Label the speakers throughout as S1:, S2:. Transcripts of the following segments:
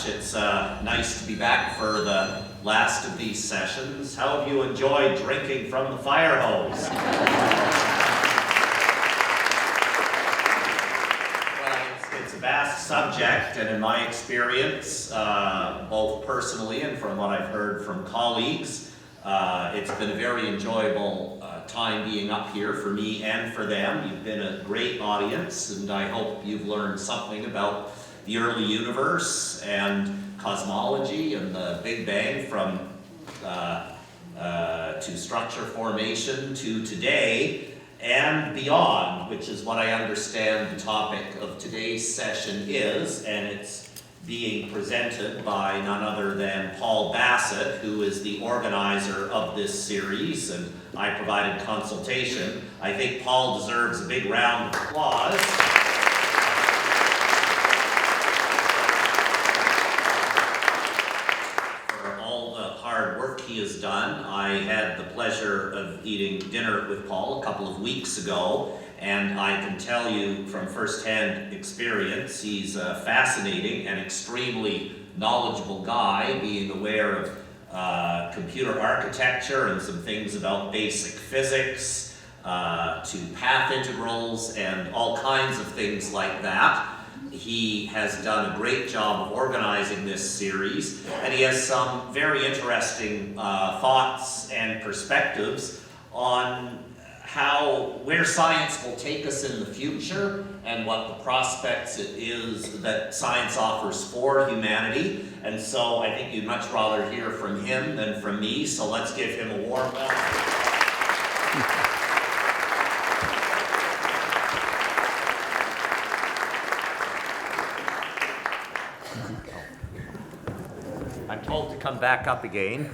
S1: much. It's nice to be back for the last of these sessions. How have you enjoyed drinking from the fire hose? Well, it's a vast subject, and in my experience, both personally and from what I've heard from colleagues, it's been a very enjoyable time being up here for me and for them. You've been a great audience, and I hope you've learned something about the early universe and cosmology and the Big Bang from to structure formation to today and beyond, which is what I understand the topic of today's session is, and it's being presented by none other than Paul Bassett, who is the organizer of this series, and I provided consultation. I think Paul deserves a big round of applause. For all the hard work he has done. I had the pleasure of eating dinner with Paul a couple of weeks ago, and I can tell you from first-hand experience, he's a fascinating and extremely knowledgeable guy, being aware of computer architecture and some things about basic physics, to path integrals and all kinds of things like that. He has done a great job of organizing this series, and he has some very interesting thoughts and perspectives on where science will take us in the future and what the prospects it is that science offers for humanity. And so I think you'd much rather hear from him than from me, so let's give him a warm welcome. I'm told to come back up again.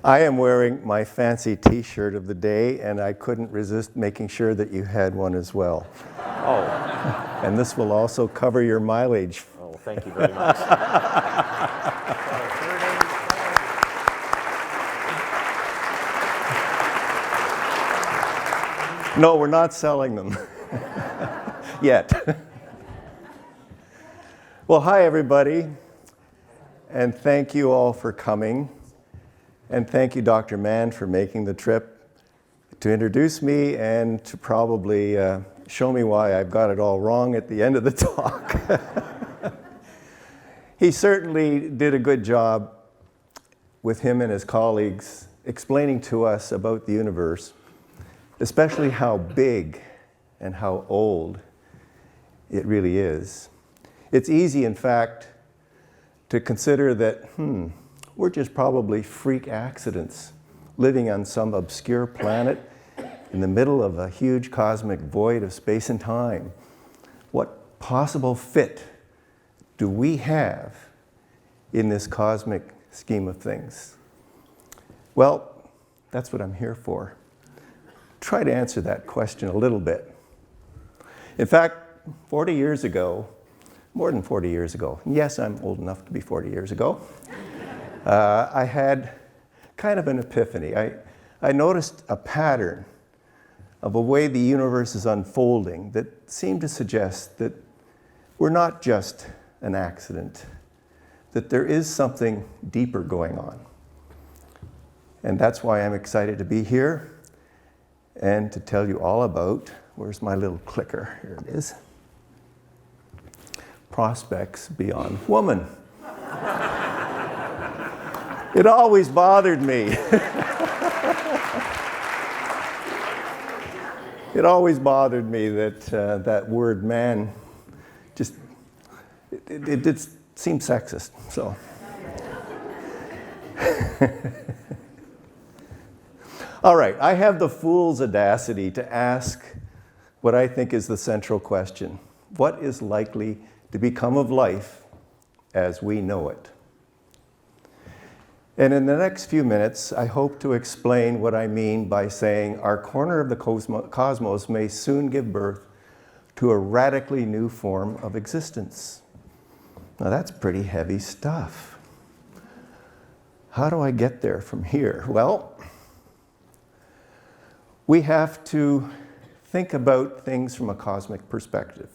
S2: I am wearing my fancy t-shirt of the day, and I couldn't resist making sure that you had one as well.
S1: Oh.
S2: And this will also cover your mileage.
S1: Oh, thank you very much.
S2: No, we're not selling them yet. Well, hi everybody, and thank you all for coming. And thank you, Dr. Mann, for making the trip to introduce me and to probably show me why I've got it all wrong at the end of the talk. He certainly did a good job with him and his colleagues explaining to us about the universe, especially how big and how old it really is. It's easy, in fact, to consider that, we're just probably freak accidents living on some obscure planet in the middle of a huge cosmic void of space and time. What possible fit do we have in this cosmic scheme of things? Well, that's what I'm here for. Try to answer that question a little bit. In fact, 40 years ago, more than 40 years ago, yes, I'm old enough to be 40 years ago, I had kind of an epiphany. I noticed a pattern of a way the universe is unfolding that seemed to suggest that we're not just an accident, that there is something deeper going on. And that's why I'm excited to be here and to tell you all about, where's my little clicker? Here it is. Prospects beyond woman. It always bothered me. It always bothered me that that word man just, it did seem sexist, so. All right, I have the fool's audacity to ask what I think is the central question. What is likely to become of life as we know it? And in the next few minutes, I hope to explain what I mean by saying our corner of the cosmos may soon give birth to a radically new form of existence. Now that's pretty heavy stuff. How do I get there from here? Well, we have to think about things from a cosmic perspective.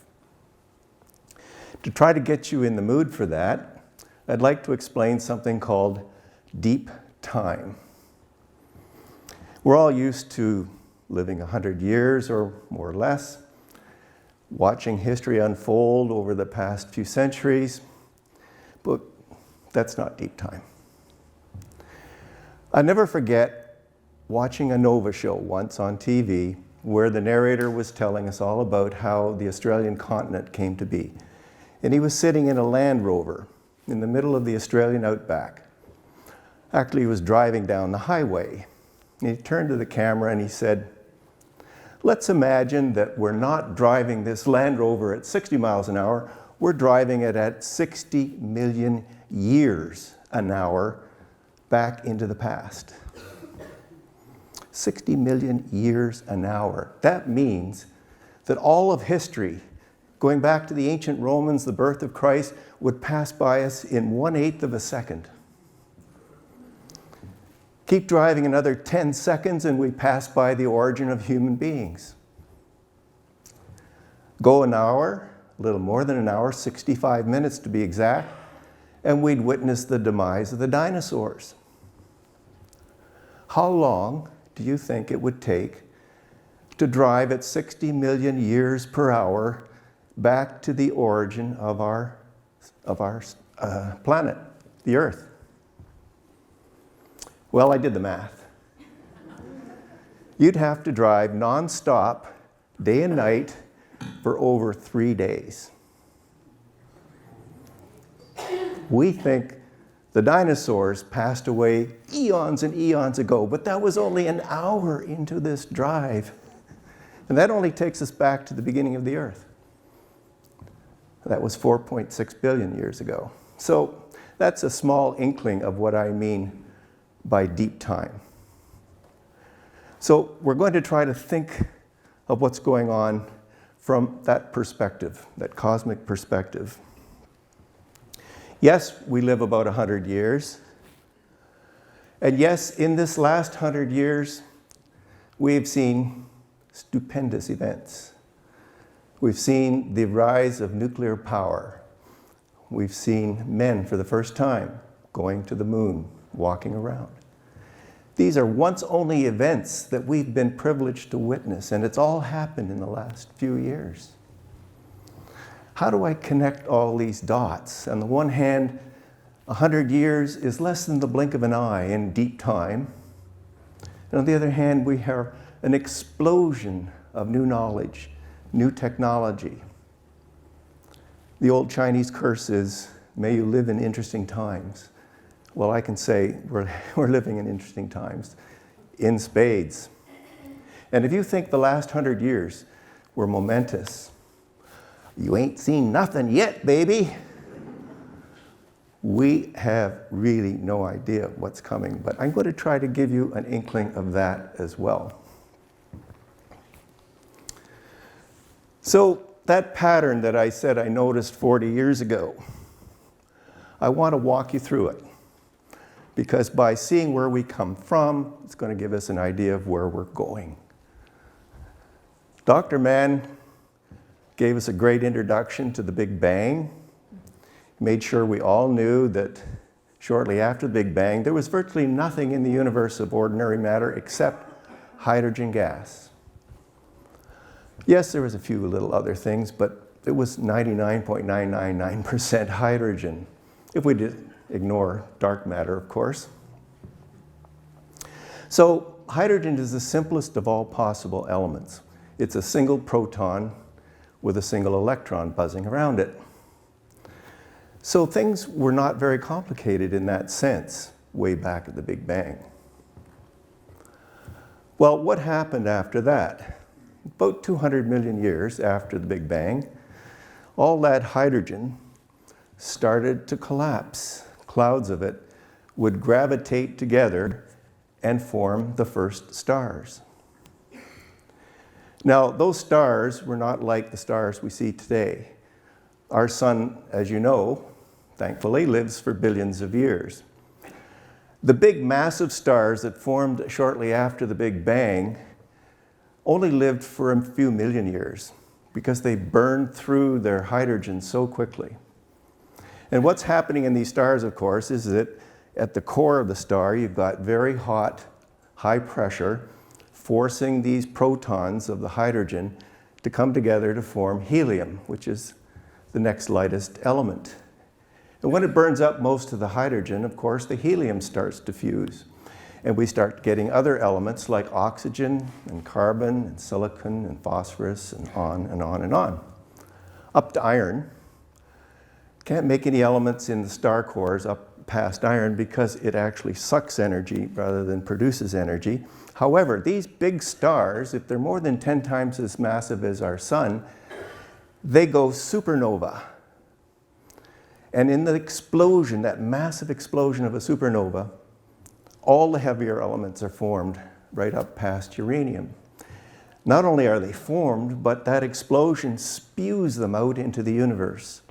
S2: To try to get you in the mood for that, I'd like to explain something called deep time. We're all used to living 100 years or more or less, watching history unfold over the past few centuries, but that's not deep time. I'll never forget watching a Nova show once on TV where the narrator was telling us all about how the Australian continent came to be. And he was sitting in a Land Rover in the middle of the Australian outback. Actually, he was driving down the highway. And he turned to the camera and he said, let's imagine that we're not driving this Land Rover at 60 miles an hour, we're driving it at 60 million years an hour back into the past. 60 million years an hour. That means that all of history, going back to the ancient Romans, the birth of Christ, would pass by us in 1/8 of a second. Keep driving another 10 seconds and we pass by the origin of human beings. Go an hour, a little more than an hour, 65 minutes to be exact, and we'd witness the demise of the dinosaurs. How long do you think it would take to drive at 60 million years per hour back to the origin of our planet, the Earth? Well, I did the math. You'd have to drive non-stop, day and night, for over 3 days. We think the dinosaurs passed away eons and eons ago, but that was only an hour into this drive. And that only takes us back to the beginning of the Earth. That was 4.6 billion years ago. So that's a small inkling of what I mean by deep time. So we're going to try to think of what's going on from that perspective, that cosmic perspective. Yes, we live about 100 years. And yes, in this last 100 years, we've seen stupendous events. We've seen the rise of nuclear power. We've seen men for the first time going to the moon, walking around. These are once-only events that we've been privileged to witness, and it's all happened in the last few years. How do I connect all these dots? On the one hand, 100 years is less than the blink of an eye in deep time. And on the other hand, we have an explosion of new knowledge, new technology. The old Chinese curse is, may you live in interesting times. Well, I can say we're living in interesting times, in spades. And if you think the last 100 years were momentous, you ain't seen nothing yet, baby. We have really no idea what's coming, but I'm going to try to give you an inkling of that as well. So that pattern that I said I noticed 40 years ago, I want to walk you through it. Because by seeing where we come from, it's going to give us an idea of where we're going. Dr. Mann gave us a great introduction to the Big Bang. He made sure we all knew that shortly after the Big Bang, there was virtually nothing in the universe of ordinary matter except hydrogen gas. Yes, there was a few little other things, but it was 99.999% hydrogen, if we did ignore dark matter, of course. So hydrogen is the simplest of all possible elements. It's a single proton with a single electron buzzing around it. So things were not very complicated in that sense way back at the Big Bang. Well, what happened after that? About 200 million years after the Big Bang, all that hydrogen started to collapse. Clouds of it would gravitate together and form the first stars. Now, those stars were not like the stars we see today. Our sun, as you know, thankfully, lives for billions of years. The big massive stars that formed shortly after the Big Bang only lived for a few million years. because they burn through their hydrogen so quickly. And what's happening in these stars, of course, is that at the core of the star, you've got very hot, high pressure, forcing these protons of the hydrogen to come together to form helium, which is the next lightest element. And when it burns up most of the hydrogen, of course, the helium starts to fuse. And we start getting other elements like oxygen and carbon and silicon and phosphorus and on and on and on. Up to iron. Can't make any elements in the star cores up past iron because it actually sucks energy rather than produces energy. However, these big stars, if they're more than 10 times as massive as our sun, they go supernova. And in the explosion, that massive explosion of a supernova, all the heavier elements are formed right up past uranium. Not only are they formed, but that explosion spews them out into the universe.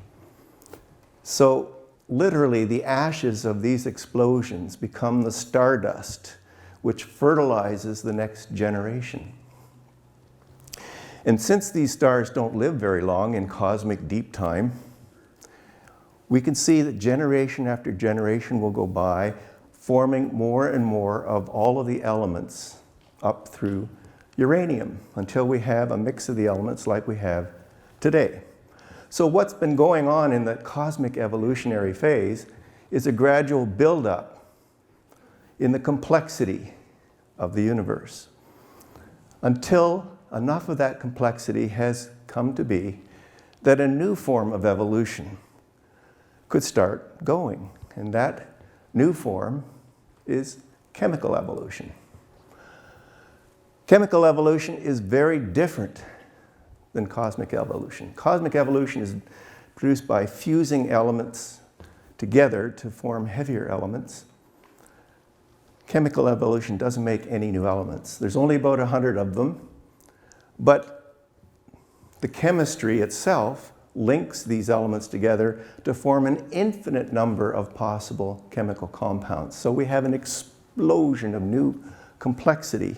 S2: So literally, the ashes of these explosions become the stardust, which fertilizes the next generation. And since these stars don't live very long in cosmic deep time, we can see that generation after generation will go by, forming more and more of all of the elements up through uranium, until we have a mix of the elements like we have today. So what's been going on in the cosmic evolutionary phase is a gradual buildup in the complexity of the universe, until enough of that complexity has come to be that a new form of evolution could start going. And that new form is chemical evolution. Chemical evolution is very different than cosmic evolution. Cosmic evolution is produced by fusing elements together to form heavier elements. Chemical evolution doesn't make any new elements. There's only about 100 of them, but the chemistry itself links these elements together to form an infinite number of possible chemical compounds. So we have an explosion of new complexity.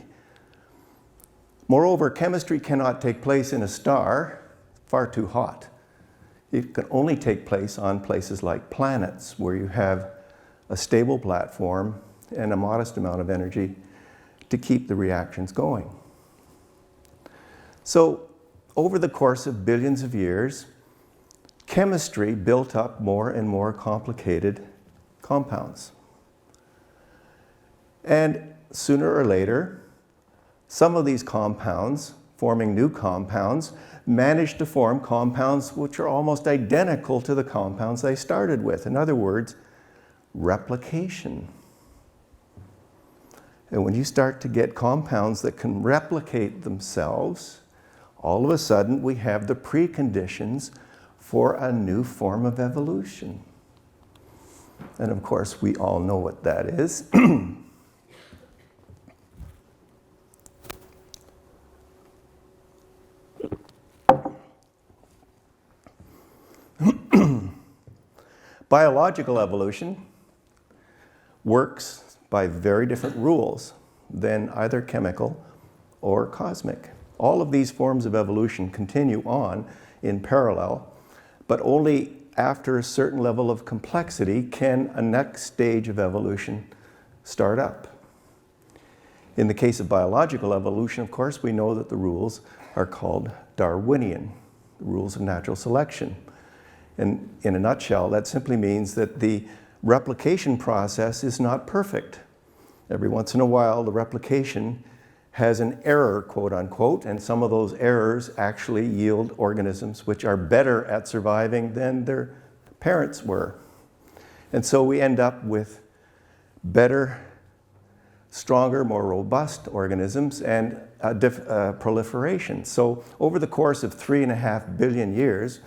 S2: Moreover, chemistry cannot take place in a star, far too hot. It can only take place on places like planets, where you have a stable platform and a modest amount of energy to keep the reactions going. So, over the course of billions of years, chemistry built up more and more complicated compounds. And sooner or later, some of these compounds, forming new compounds, manage to form compounds which are almost identical to the compounds they started with. In other words, replication. And when you start to get compounds that can replicate themselves, all of a sudden we have the preconditions for a new form of evolution. And of course, we all know what that is. Biological evolution works by very different rules than either chemical or cosmic. All of these forms of evolution continue on in parallel, but only after a certain level of complexity can a next stage of evolution start up. In the case of biological evolution, of course, we know that the rules are called Darwinian, the rules of natural selection. And in a nutshell, that simply means that the replication process is not perfect. Every once in a while, the replication has an error, quote unquote, and some of those errors actually yield organisms which are better at surviving than their parents were. And so we end up with better, stronger, more robust organisms and proliferation. So over the course of 3.5 billion years,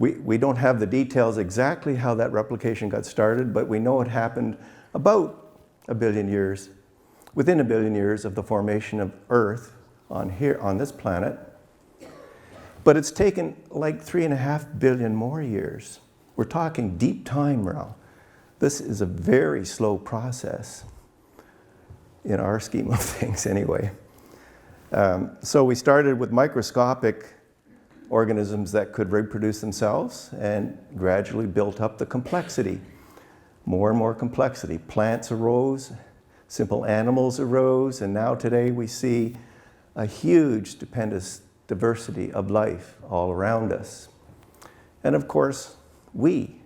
S2: we don't have the details exactly how that replication got started, but we know it happened about 1 billion years, within 1 billion years of the formation of Earth on this planet. But it's taken like 3.5 billion more years. We're talking deep time now. This is a very slow process in our scheme of things anyway. So we started with microscopic organisms that could reproduce themselves, and gradually built up the complexity. More and more complexity. Plants arose, simple animals arose, and now today we see a huge stupendous diversity of life all around us. And of course, we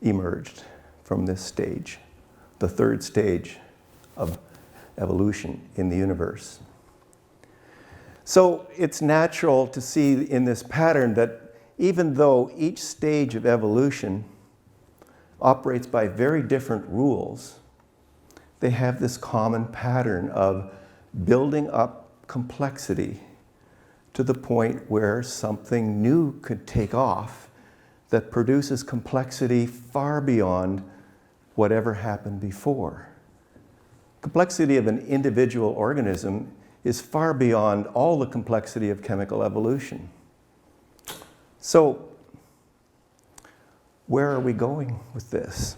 S2: emerged from this stage, the third stage of evolution in the universe. So it's natural to see in this pattern that even though each stage of evolution operates by very different rules, they have this common pattern of building up complexity to the point where something new could take off that produces complexity far beyond whatever happened before. Complexity of an individual organism is far beyond all the complexity of chemical evolution. So, where are we going with this?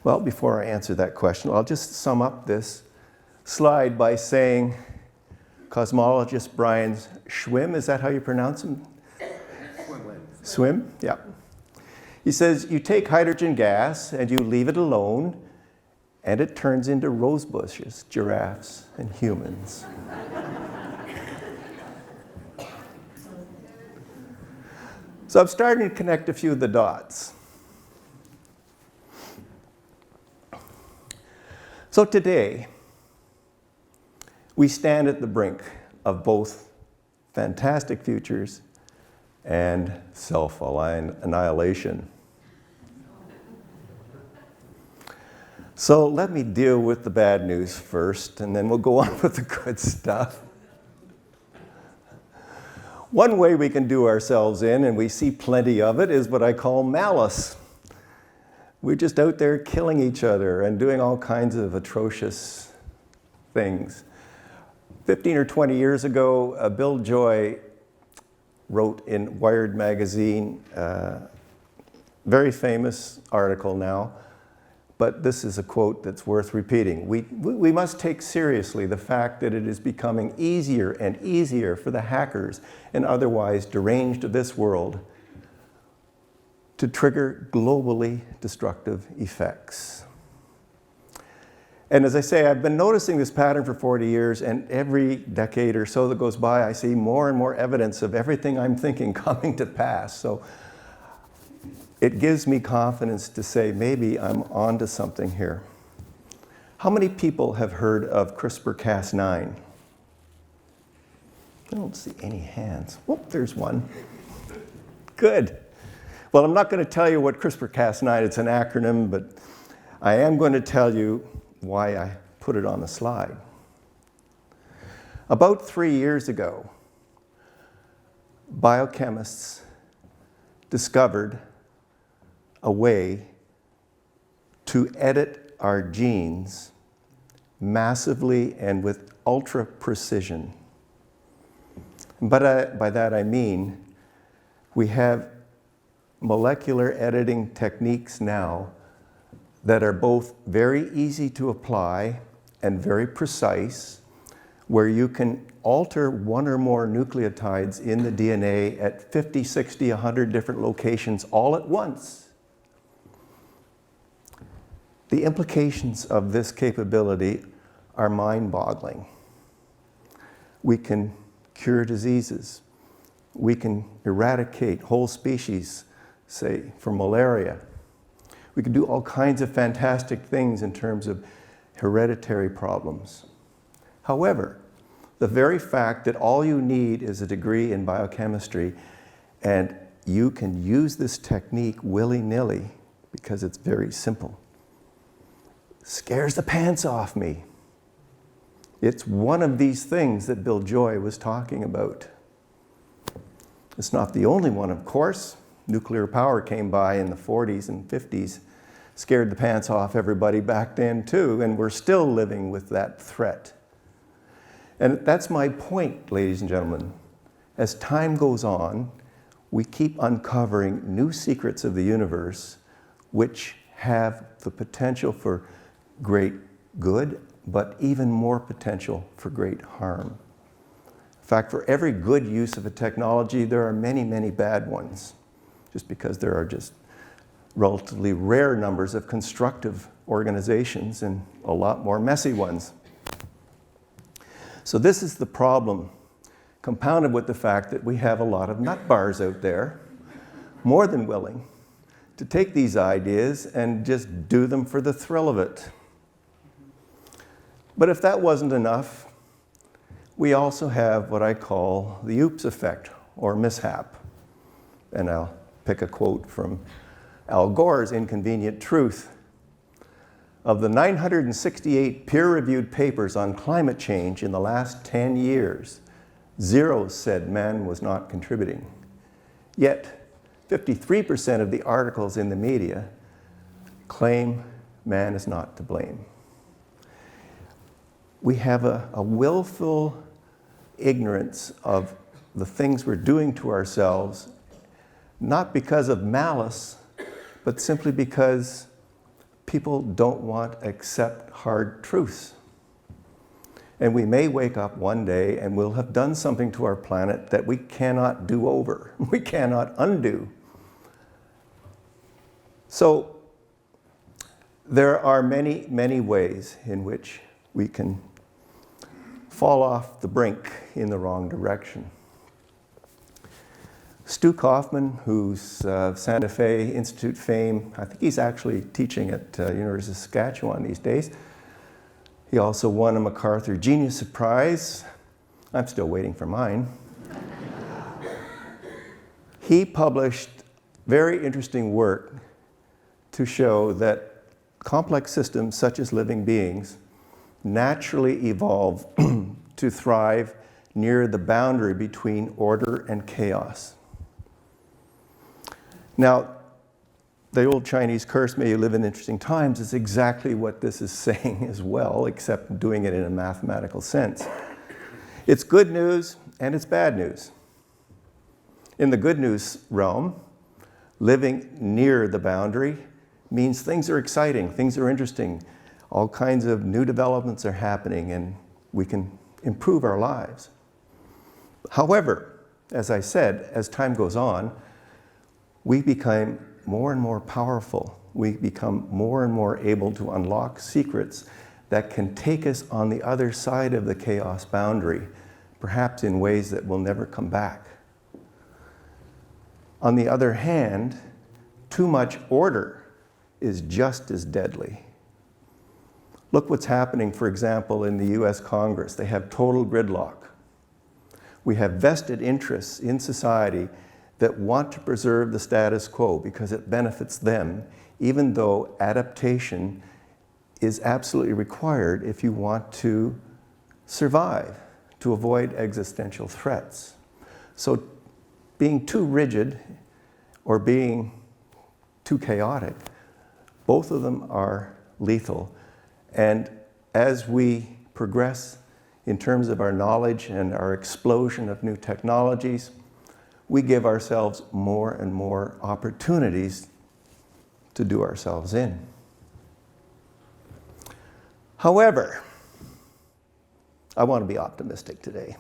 S2: Well, before I answer that question, I'll just sum up this slide by saying cosmologist Brian Schwim, is that how you pronounce him? Swim? Yeah. He says, you take hydrogen gas and you leave it alone, and it turns into rose bushes, giraffes, and humans. So I'm starting to connect a few of the dots. So today, we stand at the brink of both fantastic futures and self-annihilation. So let me deal with the bad news first, and then we'll go on with the good stuff. One way we can do ourselves in, and we see plenty of it, is what I call malice. We're just out there killing each other and doing all kinds of atrocious things. 15 or 20 years ago, Bill Joy wrote in Wired magazine, very famous article now, but this is a quote that's worth repeating. We must take seriously the fact that it is becoming easier and easier for the hackers and otherwise deranged of this world to trigger globally destructive effects. And as I say, I've been noticing this pattern for 40 years, and every decade or so that goes by, I see more and more evidence of everything I'm thinking coming to pass. So it gives me confidence to say maybe I'm onto something here. How many people have heard of CRISPR-Cas9? I don't see any hands. Oh, there's one. Good. Well, I'm not going to tell you what CRISPR-Cas9, it's an acronym, but I am going to tell you why I put it on the slide. About 3 years ago, biochemists discovered a way to edit our genes massively and with ultra precision. But by that I mean we have molecular editing techniques now that are both very easy to apply and very precise, where you can alter one or more nucleotides in the DNA at 50, 60, 100 different locations all at once. The implications of this capability are mind-boggling. We can cure diseases. We can eradicate whole species, say, for malaria. We can do all kinds of fantastic things in terms of hereditary problems. However, the very fact that all you need is a degree in biochemistry and you can use this technique willy-nilly because it's very simple scares the pants off me. It's one of these things that Bill Joy was talking about. It's not the only one, of course. Nuclear power came by in the 40s and 50s, scared the pants off everybody back then too, and we're still living with that threat. And that's my point, ladies and gentlemen. As time goes on, we keep uncovering new secrets of the universe which have the potential for great good, but even more potential for great harm. In fact, for every good use of a technology, there are many, many bad ones, just because there are just relatively rare numbers of constructive organizations and a lot more messy ones. So this is the problem, compounded with the fact that we have a lot of nut bars out there, more than willing to take these ideas and just do them for the thrill of it. But if that wasn't enough, we also have what I call the oops effect, or mishap. And I'll pick a quote from Al Gore's Inconvenient Truth. Of the 968 peer-reviewed papers on climate change in the last 10 years, 0 said man was not contributing. Yet, 53% of the articles in the media claim man is not to blame. We have a willful ignorance of the things we're doing to ourselves, not because of malice, but simply because people don't want to accept hard truths. And we may wake up one day and we'll have done something to our planet that we cannot do over, we cannot undo. So there are many, many ways in which we can fall off the brink in the wrong direction. Stu Kaufman, who's Santa Fe Institute fame, I think he's actually teaching at University of Saskatchewan these days. He also won a MacArthur Genius Prize. I'm still waiting for mine. He published very interesting work to show that complex systems such as living beings naturally evolve to thrive near the boundary between order and chaos. Now, the old Chinese curse, may you live in interesting times, is exactly what this is saying as well, except doing it in a mathematical sense. It's good news and it's bad news. In the good news realm, living near the boundary means things are exciting, things are interesting, all kinds of new developments are happening, and we can improve our lives. However, as I said, as time goes on, we become more and more powerful. We become more and more able to unlock secrets that can take us on the other side of the chaos boundary, perhaps in ways that will never come back. On the other hand, too much order is just as deadly. Look what's happening, for example, in the US Congress. They have total gridlock. We have vested interests in society that want to preserve the status quo because it benefits them, even though adaptation is absolutely required if you want to survive, to avoid existential threats. So being too rigid or being too chaotic, both of them are lethal. And as we progress in terms of our knowledge and our explosion of new technologies, we give ourselves more and more opportunities to do ourselves in. However, I want to be optimistic today.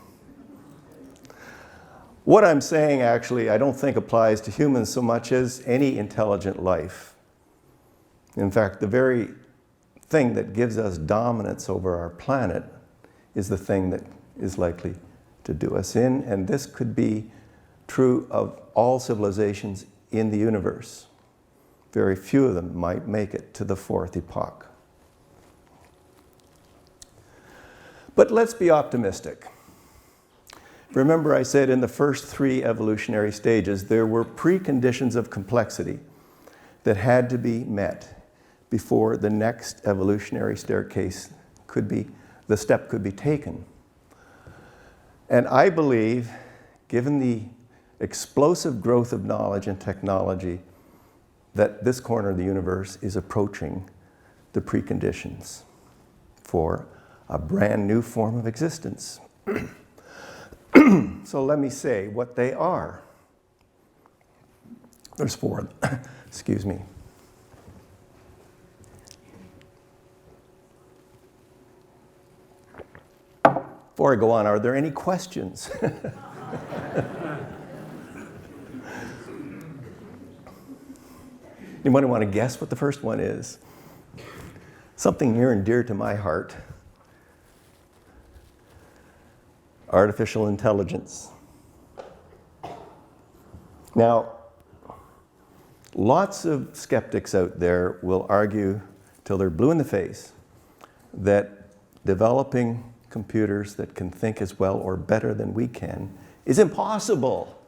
S2: What I'm saying actually, I don't think applies to humans so much as any intelligent life. In fact, the very thing that gives us dominance over our planet is the thing that is likely to do us in, and this could be true of all civilizations in the universe. Very few of them might make it to the fourth epoch. But let's be optimistic. Remember, I said in the first 3 evolutionary stages, there were preconditions of complexity that had to be met before the next evolutionary staircase the step could be taken. And I believe, given the explosive growth of knowledge and technology, that this corner of the universe is approaching the preconditions for a brand new form of existence. So let me say what they are. There's 4, excuse me. 4 Before I go on, are there any questions? Anybody want to guess what the first one is? Something near and dear to my heart. Artificial intelligence. Now, lots of skeptics out there will argue till they're blue in the face that developing computers that can think as well or better than we can is impossible.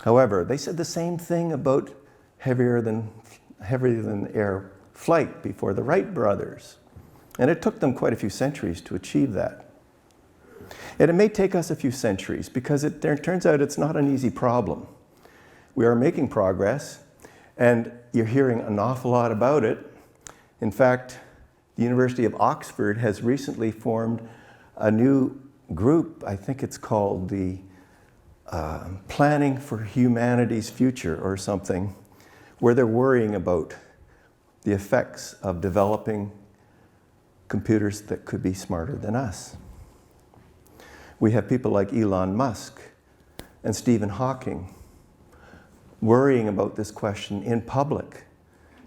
S2: However, they said the same thing about heavier than air flight before the Wright brothers. And it took them quite a few centuries to achieve that. And it may take us a few centuries because it turns out it's not an easy problem. We are making progress, and you're hearing an awful lot about it. In fact, the University of Oxford has recently formed a new group, I think it's called the Planning for Humanity's Future or something, where they're worrying about the effects of developing computers that could be smarter than us. We have people like Elon Musk and Stephen Hawking worrying about this question in public.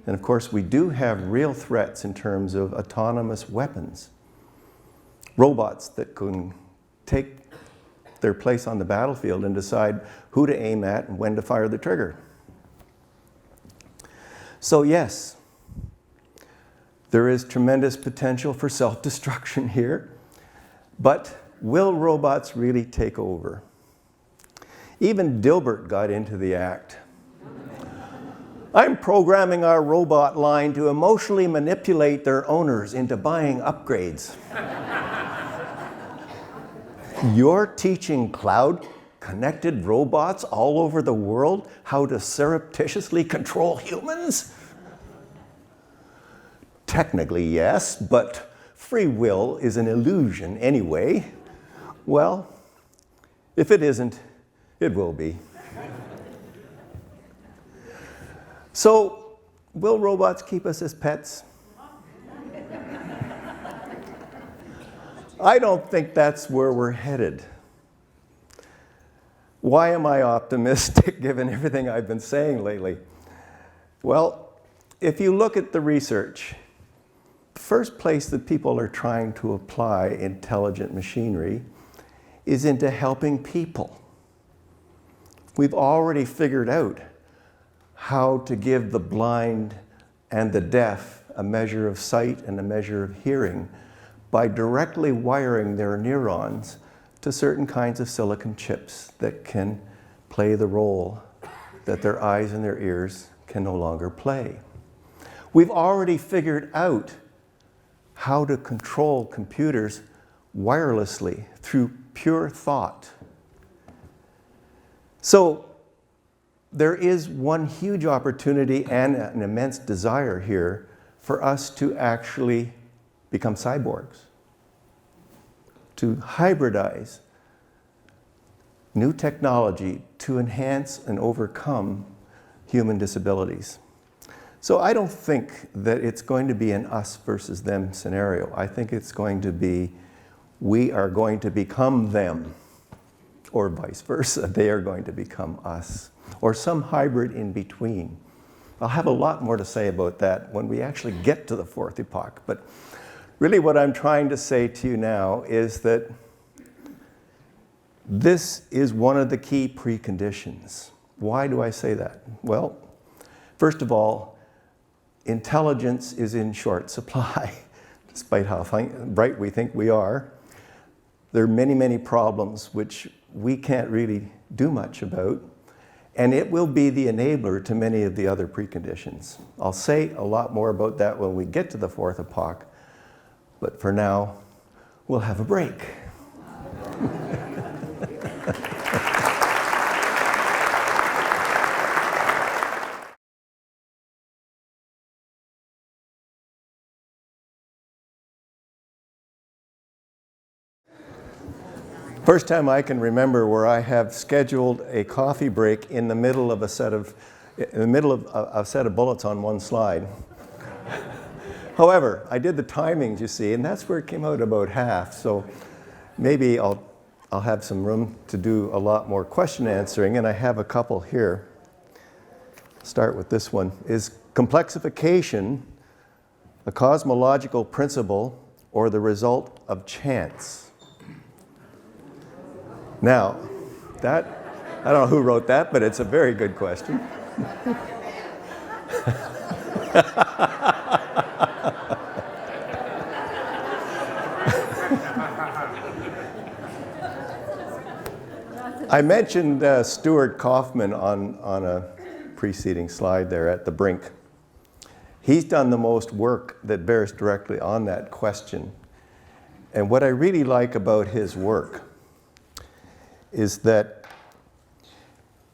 S2: And of course, we do have real threats in terms of autonomous weapons. Robots that can take their place on the battlefield and decide who to aim at and when to fire the trigger. So yes, there is tremendous potential for self-destruction here, but will robots really take over? Even Dilbert got into the act. I'm programming our robot line to emotionally manipulate their owners into buying upgrades. You're teaching cloud-connected robots all over the world how to surreptitiously control humans? Technically, yes, but free will is an illusion anyway. Well, if it isn't, it will be. So, will robots keep us as pets? I don't think that's where we're headed. Why am I optimistic given everything I've been saying lately? Well, if you look at the research, the first place that people are trying to apply intelligent machinery is into helping people. We've already figured out how to give the blind and the deaf a measure of sight and a measure of hearing by directly wiring their neurons to certain kinds of silicon chips that can play the role that their eyes and their ears can no longer play. We've already figured out how to control computers wirelessly through pure thought. So there is one huge opportunity and an immense desire here for us to actually become cyborgs, to hybridize new technology to enhance and overcome human disabilities. So I don't think that it's going to be an us versus them scenario. I think it's going to be we are going to become them, or vice versa. They are going to become us, or some hybrid in between. I'll have a lot more to say about that when we actually get to the fourth epoch. But really what I'm trying to say to you now is that this is one of the key preconditions. Why do I say that? Well, first of all, intelligence is in short supply, despite how bright we think we are. There are many, many problems which we can't really do much about, and it will be the enabler to many of the other preconditions. I'll say a lot more about that when we get to the fourth epoch, but for now, we'll have a break. First time I can remember where I have scheduled a coffee break in the middle of a set of bullets on one slide. However, I did the timings, you see, and that's where it came out about half. So maybe I'll have some room to do a lot more question answering, and I have a couple here. Start with this one. Is complexification a cosmological principle or the result of chance? Now, that, I don't know who wrote that, but it's a very good question. I mentioned Stuart Kaufman on a preceding slide there at the brink. He's done the most work that bears directly on that question. And what I really like about his work is that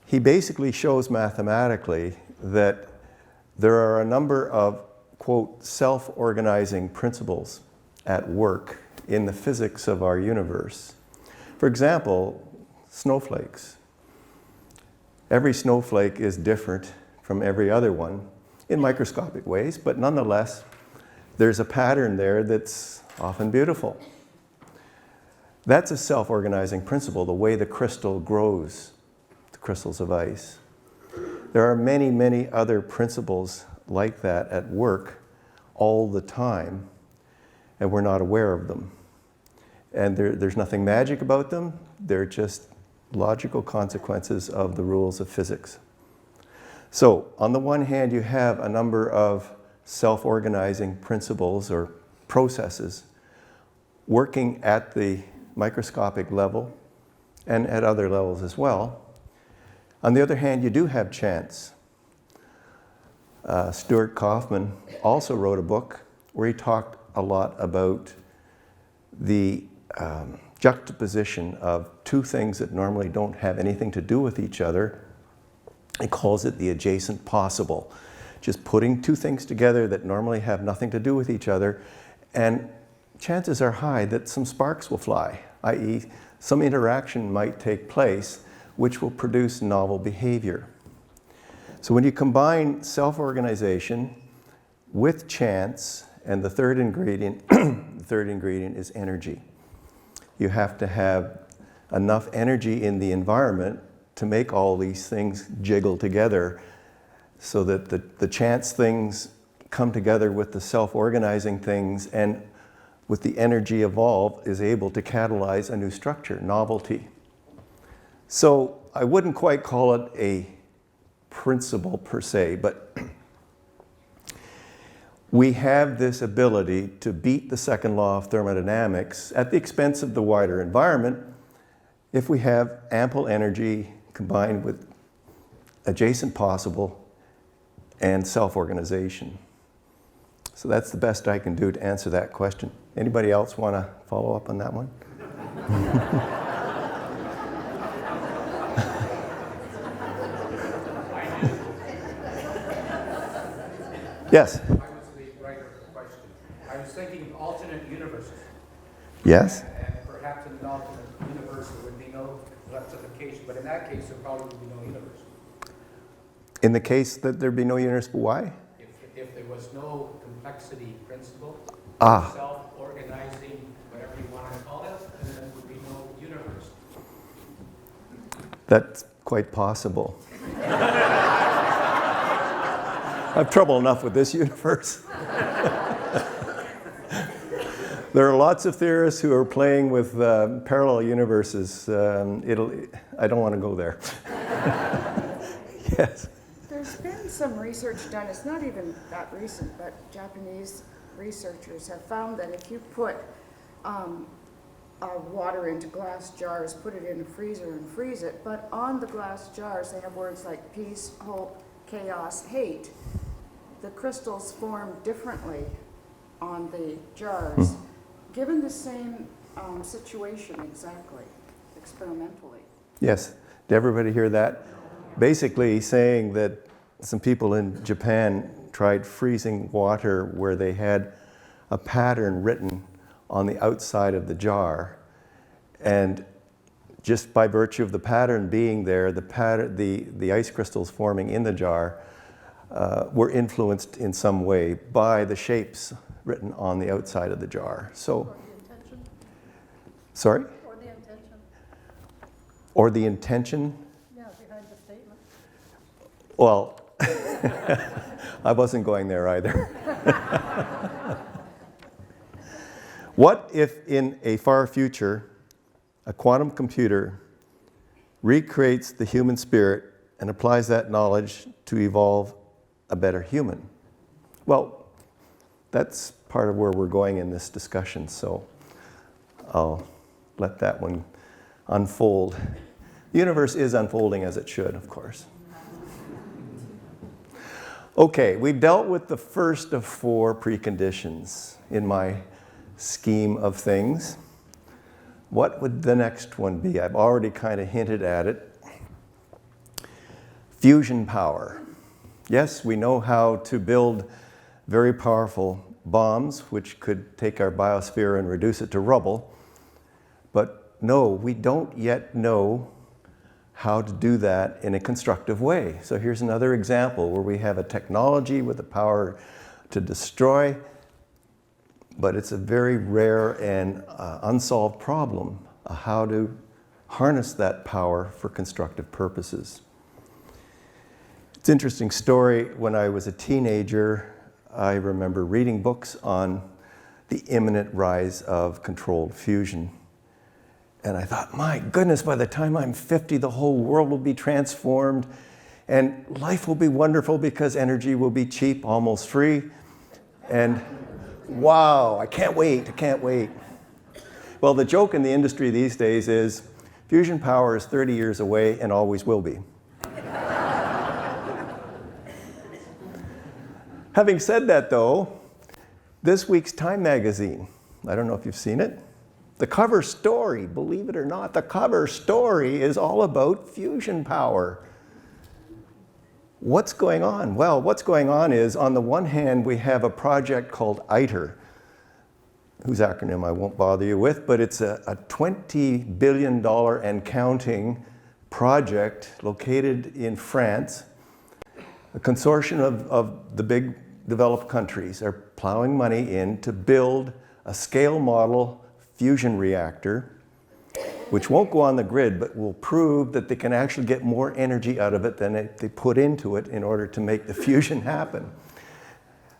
S2: he basically shows mathematically that there are a number of, quote, self-organizing principles at work in the physics of our universe. For example, snowflakes. Every snowflake is different from every other one in microscopic ways, but nonetheless, there's a pattern there that's often beautiful. That's a self-organizing principle, the way the crystal grows, the crystals of ice. There are many, many other principles like that at work all the time, and we're not aware of them. And there's nothing magic about them. They're just logical consequences of the rules of physics. So, on the one hand, you have a number of self-organizing principles or processes working at the microscopic level and at other levels as well. On the other hand, you do have chance. Stuart Kaufman also wrote a book where he talked a lot about the juxtaposition of two things that normally don't have anything to do with each other. He calls it the adjacent possible. Just putting two things together that normally have nothing to do with each other, and chances are high that some sparks will fly, i.e. some interaction might take place which will produce novel behavior. So when you combine self-organization with chance, and the third ingredient is energy. You have to have enough energy in the environment to make all these things jiggle together so that the chance things come together with the self-organizing things, and with the energy evolved is able to catalyze a new structure, novelty. So I wouldn't quite call it a principle per se, but we have this ability to beat the second law of thermodynamics at the expense of the wider environment if we have ample energy combined with adjacent possible and self-organization. So that's the best I can do to answer that question. Anybody else want to follow up on that one? Yes?
S3: I was the writer of the question. I was thinking of alternate universes.
S2: Yes?
S3: And perhaps in an alternate universe there would be no electrification, but in that case there probably would be no universe.
S2: In the case that there'd be no universe, why?
S3: If there was no complexity principle,
S2: Ah.
S3: self-organizing, whatever you want to call it, then there would be no universe.
S2: That's quite possible. I have trouble enough with this universe. There are lots of theorists who are playing with parallel universes. I don't want to go there. Yes.
S4: There's been some research done, it's not even that recent, but Japanese researchers have found that if you put water into glass jars, put it in a freezer and freeze it, but on the glass jars they have words like peace, hope, chaos, hate. The crystals form differently on the jars, given the same situation exactly, experimentally.
S2: Yes. Did everybody hear that? Basically saying that some people in Japan tried freezing water where they had a pattern written on the outside of the jar, and just by virtue of the pattern being there, the ice crystals forming in the jar were influenced in some way by the shapes written on the outside of the jar. So,
S5: Or the intention,
S2: sorry?
S5: or the intention,
S2: Or the intention?
S5: yeah, behind the statement.
S2: Well, I wasn't going there either. What if in a far future, a quantum computer recreates the human spirit and applies that knowledge to evolve a better human? Well, that's part of where we're going in this discussion, so I'll let that one unfold. The universe is unfolding as it should, of course. Okay, we've dealt with the first of 4 preconditions in my scheme of things. What would the next one be? I've already kind of hinted at it. Fusion power. Yes, we know how to build very powerful bombs, which could take our biosphere and reduce it to rubble. But no, we don't yet know how to do that in a constructive way. So here's another example where we have a technology with the power to destroy, but it's a very rare and unsolved problem, how to harness that power for constructive purposes. It's an interesting story. When I was a teenager, I remember reading books on the imminent rise of controlled fusion. And I thought, my goodness, by the time I'm 50, the whole world will be transformed and life will be wonderful because energy will be cheap, almost free. And wow, I can't wait, I can't wait. Well, the joke in the industry these days is fusion power is 30 years away and always will be. Having said that though, this week's Time magazine, I don't know if you've seen it, the cover story, believe it or not, the cover story is all about fusion power. What's going on? Well, what's going on is, on the one hand, we have a project called ITER, whose acronym I won't bother you with, but it's a $20 billion and counting project located in France. A consortium of the big developed countries are plowing money in to build a scale model fusion reactor, which won't go on the grid, but will prove that they can actually get more energy out of it than they put into it in order to make the fusion happen.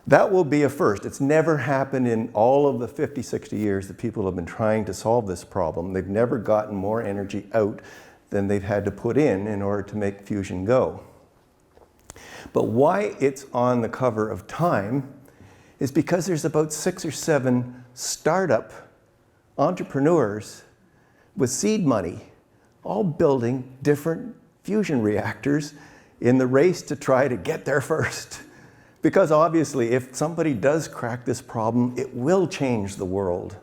S2: That will be a first. It's never happened in all of the 50, 60 years that people have been trying to solve this problem. They've never gotten more energy out than they've had to put in order to make fusion go. But why it's on the cover of Time is because there's about 6 or 7 startup entrepreneurs with seed money, all building different fusion reactors in the race to try to get there first. Because obviously, if somebody does crack this problem, it will change the world.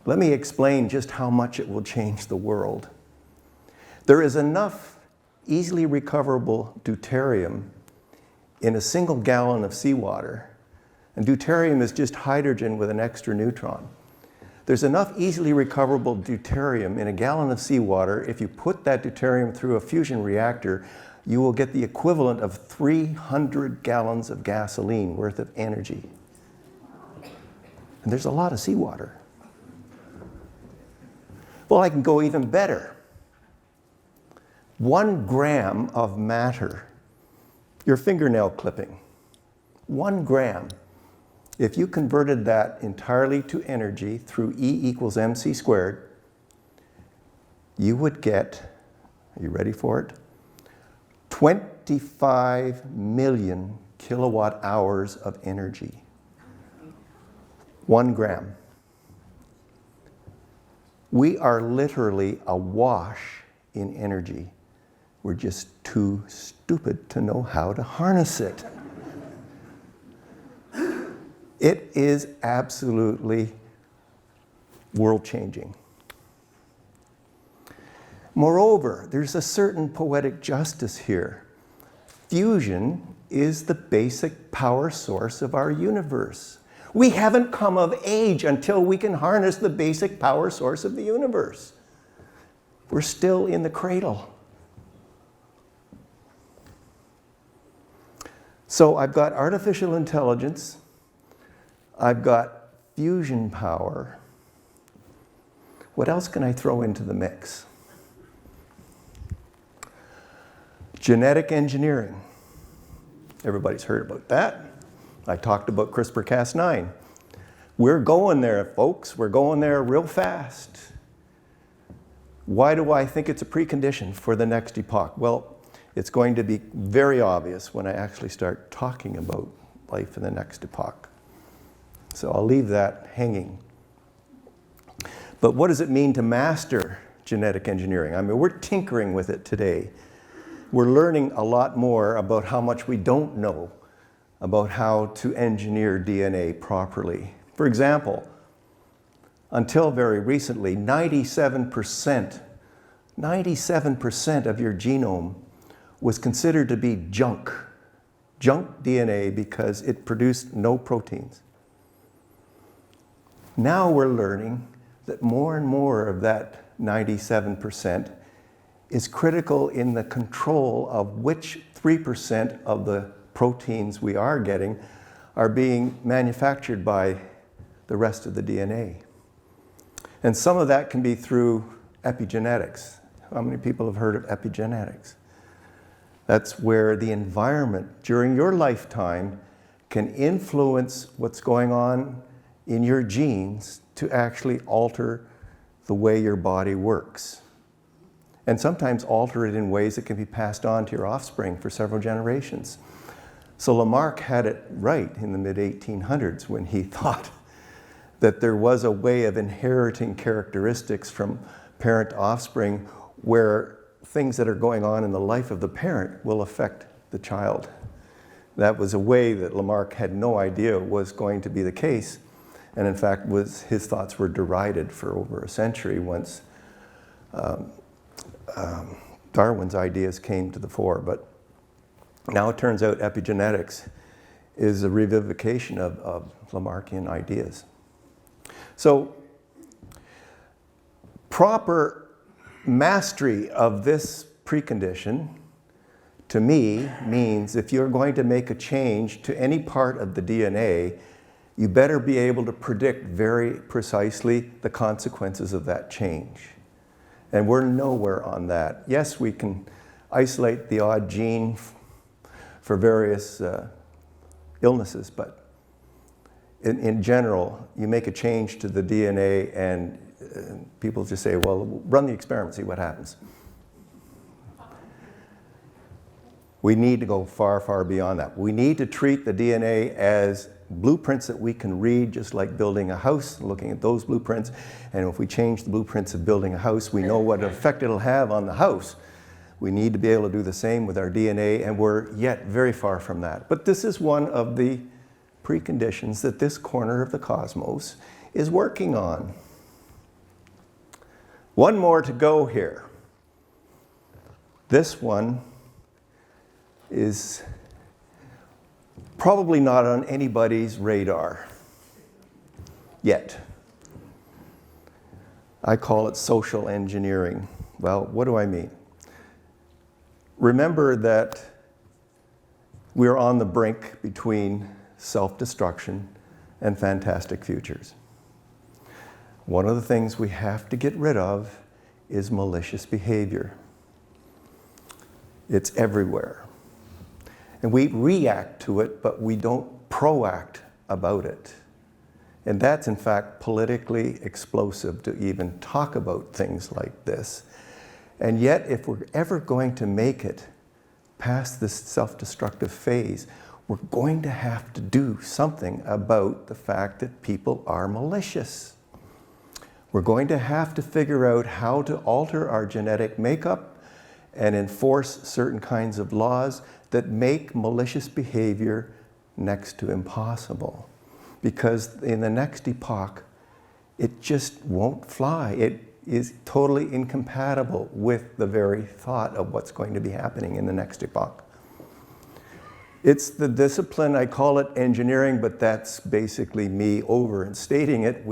S2: Let me explain just how much it will change the world. There is enough easily recoverable deuterium in a single gallon of seawater, and deuterium is just hydrogen with an extra neutron. There's enough easily recoverable deuterium in a gallon of seawater. If you put that deuterium through a fusion reactor, you will get the equivalent of 300 gallons of gasoline worth of energy. And there's a lot of seawater. Well, I can go even better. 1 gram of matter, your fingernail clipping, 1 gram. If you converted that entirely to energy through E equals mc squared, you would get, are you ready for it? 25 million kilowatt hours of energy. 1 gram. We are literally awash in energy. We're just too stupid to know how to harness it. It is absolutely world-changing. Moreover, there's a certain poetic justice here. Fusion is the basic power source of our universe. We haven't come of age until we can harness the basic power source of the universe. We're still in the cradle. So I've got artificial intelligence, I've got fusion power. What else can I throw into the mix? Genetic engineering. Everybody's heard about that. I talked about CRISPR-Cas9. We're going there, folks. We're going there real fast. Why do I think it's a precondition for the next epoch? Well, it's going to be very obvious when I actually start talking about life in the next epoch. So I'll leave that hanging. But what does it mean to master genetic engineering? I mean, we're tinkering with it today. We're learning a lot more about how much we don't know about how to engineer DNA properly. For example, until very recently, 97% of your genome was considered to be junk DNA because it produced no proteins. Now we're learning that more and more of that 97% is critical in the control of which 3% of the proteins we are getting are being manufactured by the rest of the DNA. And some of that can be through epigenetics. How many people have heard of epigenetics? That's where the environment during your lifetime can influence what's going on in your genes to actually alter the way your body works. And sometimes alter it in ways that can be passed on to your offspring for several generations. So Lamarck had it right in the mid-1800s when he thought that there was a way of inheriting characteristics from parent to offspring where things that are going on in the life of the parent will affect the child. That was a way that Lamarck had no idea was going to be the case. And in fact, his thoughts were derided for over a century once Darwin's ideas came to the fore. But now it turns out epigenetics is a revivification of Lamarckian ideas. So proper mastery of this precondition, to me, means if you're going to make a change to any part of the DNA, you better be able to predict very precisely the consequences of that change. And we're nowhere on that. Yes, we can isolate the odd gene for various illnesses, but in general, you make a change to the DNA and people just say, well, run the experiment, see what happens. We need to go far, far beyond that. We need to treat the DNA as blueprints that we can read, just like building a house, looking at those blueprints. And if we change the blueprints of building a house, we know what effect it'll have on the house. We need to be able to do the same with our DNA, and we're yet very far from that. But this is one of the preconditions that this corner of the cosmos is working on. One more to go here. This one is probably not on anybody's radar yet. I call it social engineering. Well, what do I mean? Remember that we're on the brink between self-destruction and fantastic futures. One of the things we have to get rid of is malicious behavior. It's everywhere. And we react to it, but we don't proact about it. And that's, in fact, politically explosive to even talk about things like this. And yet, if we're ever going to make it past this self-destructive phase, we're going to have to do something about the fact that people are malicious. We're going to have to figure out how to alter our genetic makeup and enforce certain kinds of laws that make malicious behavior next to impossible. Because in the next epoch, it just won't fly. It is totally incompatible with the very thought of what's going to be happening in the next epoch. It's the discipline, I call it engineering, but that's basically me overstating it.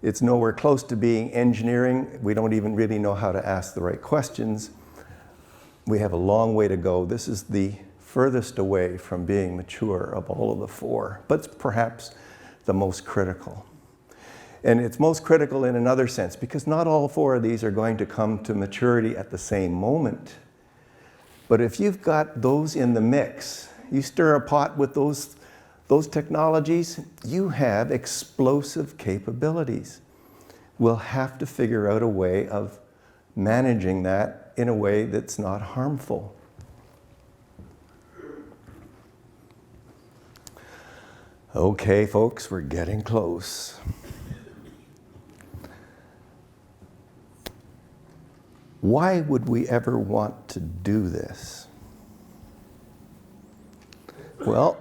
S2: It's nowhere close to being engineering. We don't even really know how to ask the right questions. We have a long way to go. This is the furthest away from being mature of all of the four, but it's perhaps the most critical. And it's most critical in another sense, because not all four of these are going to come to maturity at the same moment. But if you've got those in the mix, you stir a pot with those technologies, you have explosive capabilities. We'll have to figure out a way of managing that in a way that's not harmful. Okay, folks, we're getting close. Why would we ever want to do this? Well,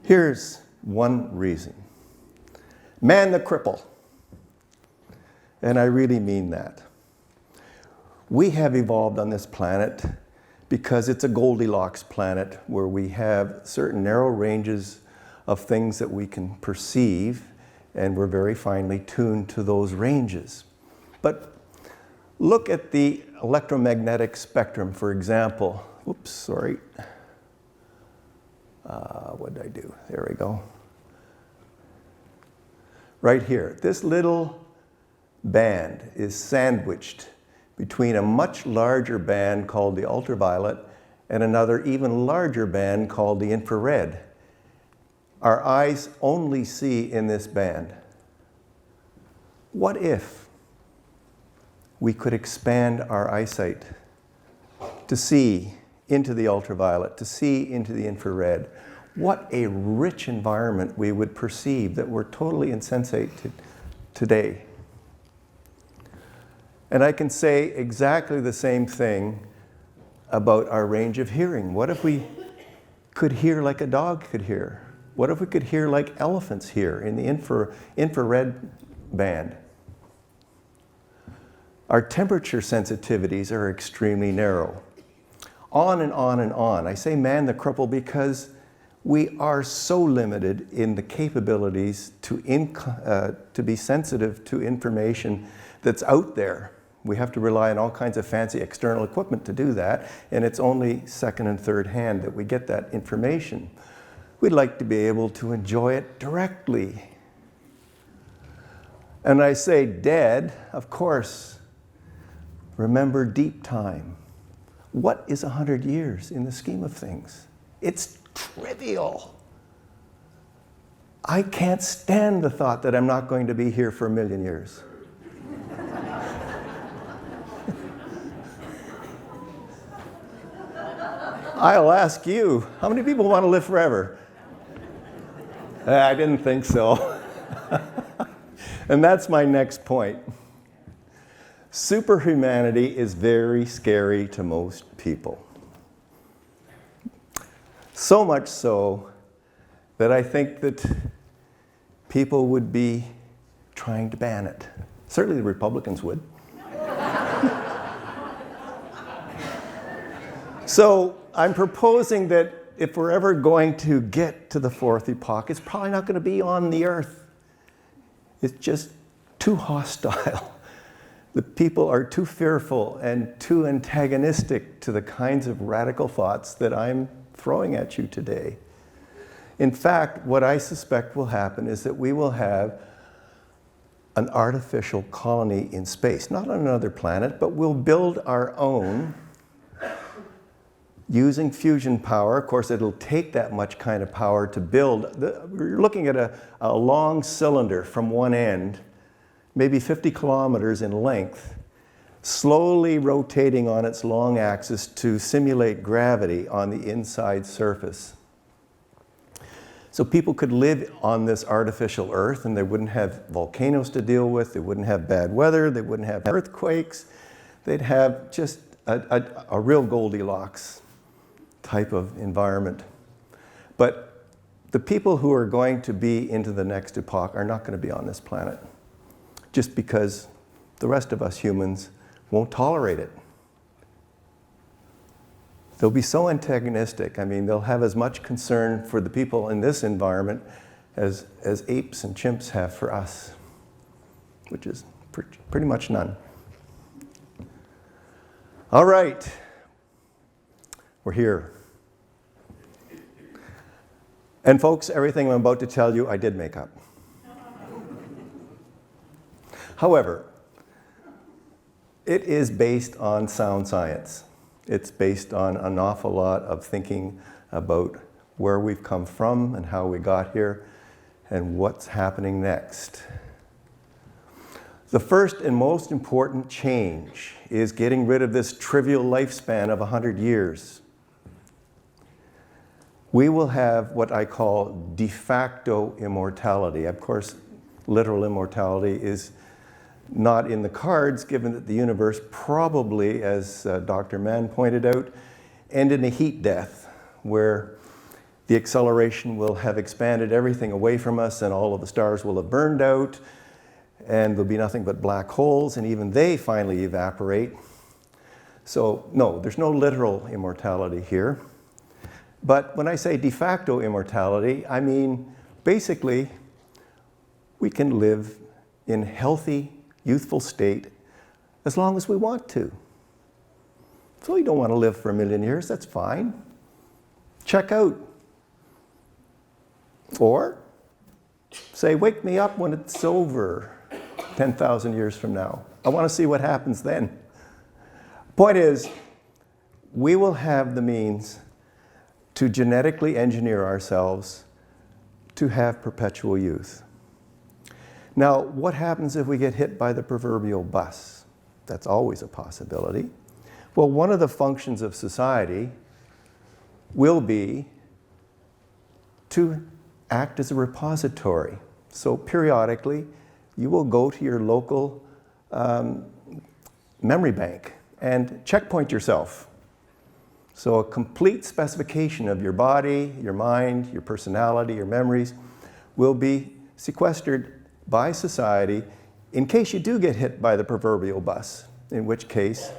S2: here's one reason. Man the cripple. And I really mean that. We have evolved on this planet because it's a Goldilocks planet where we have certain narrow ranges of things that we can perceive, and we're very finely tuned to those ranges. But look at the electromagnetic spectrum, for example. Oops, sorry. What did I do? There we go. Right here. This little band is sandwiched between a much larger band called the ultraviolet and another even larger band called the infrared. Our eyes only see in this band. What if we could expand our eyesight to see into the ultraviolet, to see into the infrared? What a rich environment we would perceive that we're totally insensate to today. And I can say exactly the same thing about our range of hearing. What if we could hear like a dog could hear? What if we could hear like elephants hear in the infrared band? Our temperature sensitivities are extremely narrow. On and on and on. I say man the cripple because we are so limited in the capabilities to be sensitive to information that's out there. We have to rely on all kinds of fancy external equipment to do that, and it's only second and third hand that we get that information. We'd like to be able to enjoy it directly. And I say dead, of course. Remember deep time. What is 100 years in the scheme of things? It's trivial. I can't stand the thought that I'm not going to be here for 1,000,000 years. I'll ask you, how many people want to live forever? I didn't think so. And that's my next point. Superhumanity is very scary to most people. So much so that I think that people would be trying to ban it. Certainly the Republicans would. So I'm proposing that if we're ever going to get to the fourth epoch, it's probably not going to be on the earth. It's just too hostile. The people are too fearful and too antagonistic to the kinds of radical thoughts that I'm throwing at you today. In fact, what I suspect will happen is that we will have an artificial colony in space, not on another planet, but we'll build our own using fusion power. Of course, it'll take that much kind of power to build. We're looking at a long cylinder from one end, maybe 50 kilometers in length, slowly rotating on its long axis to simulate gravity on the inside surface. So people could live on this artificial Earth and they wouldn't have volcanoes to deal with, they wouldn't have bad weather, they wouldn't have earthquakes, they'd have just a real Goldilocks type of environment. But the people who are going to be into the next epoch are not going to be on this planet, just because the rest of us humans won't tolerate it. They'll be so antagonistic. I mean, they'll have as much concern for the people in this environment as apes and chimps have for us, which is pretty much none. All right. We're here. And folks, everything I'm about to tell you, I did make up. However, it is based on sound science. It's based on an awful lot of thinking about where we've come from and how we got here and what's happening next. The first and most important change is getting rid of this trivial lifespan of 100 years. We will have what I call de facto immortality. Of course, literal immortality is not in the cards, given that the universe probably, as Dr. Mann pointed out, end in a heat death, where the acceleration will have expanded everything away from us and all of the stars will have burned out and there'll be nothing but black holes, and even they finally evaporate. So no, there's no literal immortality here. But when I say de facto immortality, I mean basically we can live in healthy, youthful state as long as we want to. So you don't want to live for 1,000,000 years, that's fine. Check out. Or say, wake me up when it's over 10,000 years from now. I want to see what happens then. Point is, we will have the means to genetically engineer ourselves to have perpetual youth. Now, what happens if we get hit by the proverbial bus? That's always a possibility. Well, one of the functions of society will be to act as a repository. So periodically, you will go to your local memory bank and checkpoint yourself. So a complete specification of your body, your mind, your personality, your memories will be sequestered by society in case you do get hit by the proverbial bus, in which case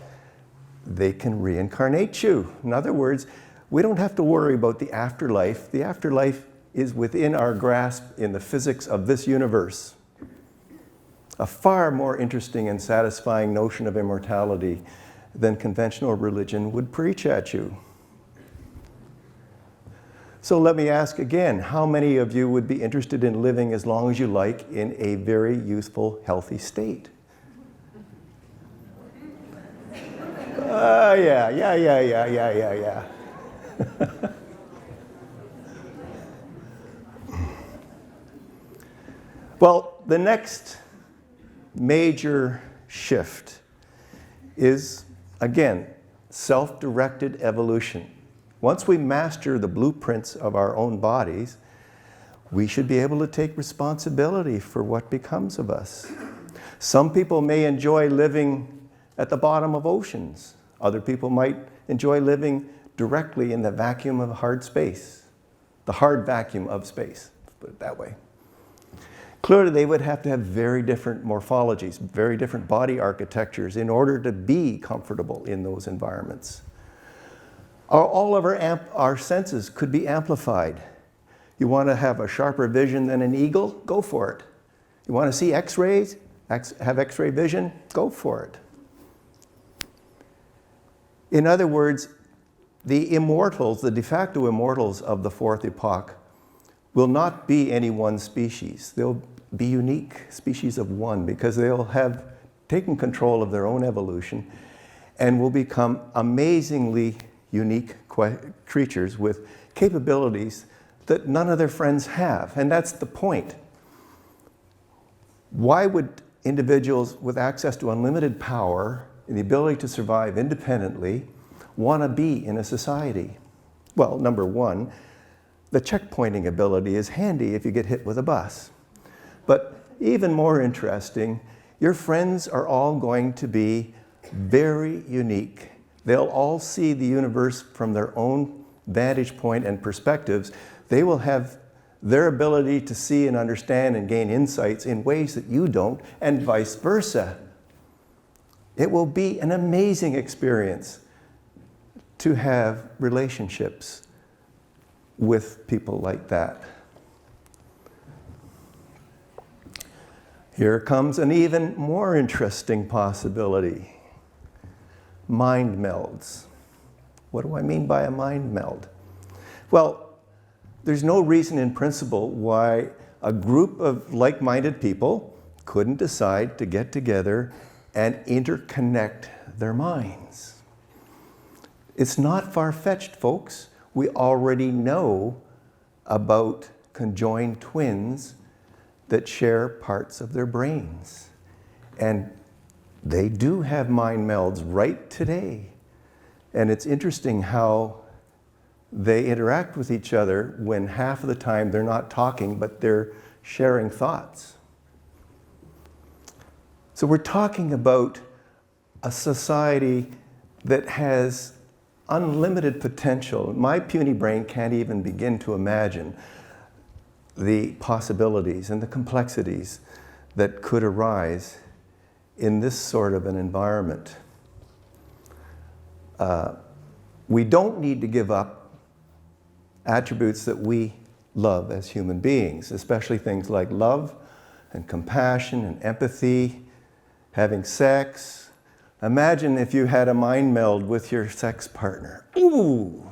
S2: they can reincarnate you. In other words, we don't have to worry about the afterlife. The afterlife is within our grasp in the physics of this universe. A far more interesting and satisfying notion of immortality than conventional religion would preach at you. So let me ask again, how many of you would be interested in living as long as you like in a very youthful, healthy state? Yeah. Well, the next major shift is, again, self-directed evolution. Once we master the blueprints of our own bodies, we should be able to take responsibility for what becomes of us. Some people may enjoy living at the bottom of oceans. Other people might enjoy living directly in the vacuum of hard space, the hard vacuum of space, let's put it that way. Clearly, they would have to have very different morphologies, very different body architectures in order to be comfortable in those environments. All of our senses could be amplified. You want to have a sharper vision than an eagle? Go for it. You want to see X-rays, have X-ray vision? Go for it. In other words, the immortals, the de facto immortals of the fourth epoch, will not be any one species. They'll be unique species of one because they'll have taken control of their own evolution and will become amazingly unique creatures with capabilities that none of their friends have. And that's the point. Why would individuals with access to unlimited power and the ability to survive independently want to be in a society? Well, number one, the checkpointing ability is handy if you get hit with a bus. But even more interesting, your friends are all going to be very unique. They'll all see the universe from their own vantage point and perspectives. They will have their ability to see and understand and gain insights in ways that you don't, and vice versa. It will be an amazing experience to have relationships with people like that. Here comes an even more interesting possibility. Mind melds. What do I mean by a mind meld? Well, there's no reason in principle why a group of like-minded people couldn't decide to get together and interconnect their minds. It's not far-fetched, folks. We already know about conjoined twins that share parts of their brains. And they do have mind melds right today. And it's interesting how they interact with each other when half of the time they're not talking, but they're sharing thoughts. So we're talking about a society that has unlimited potential. My puny brain can't even begin to imagine the possibilities and the complexities that could arise in this sort of an environment. We don't need to give up attributes that we love as human beings, especially things like love and compassion and empathy, having sex. Imagine if you had a mind meld with your sex partner. Ooh!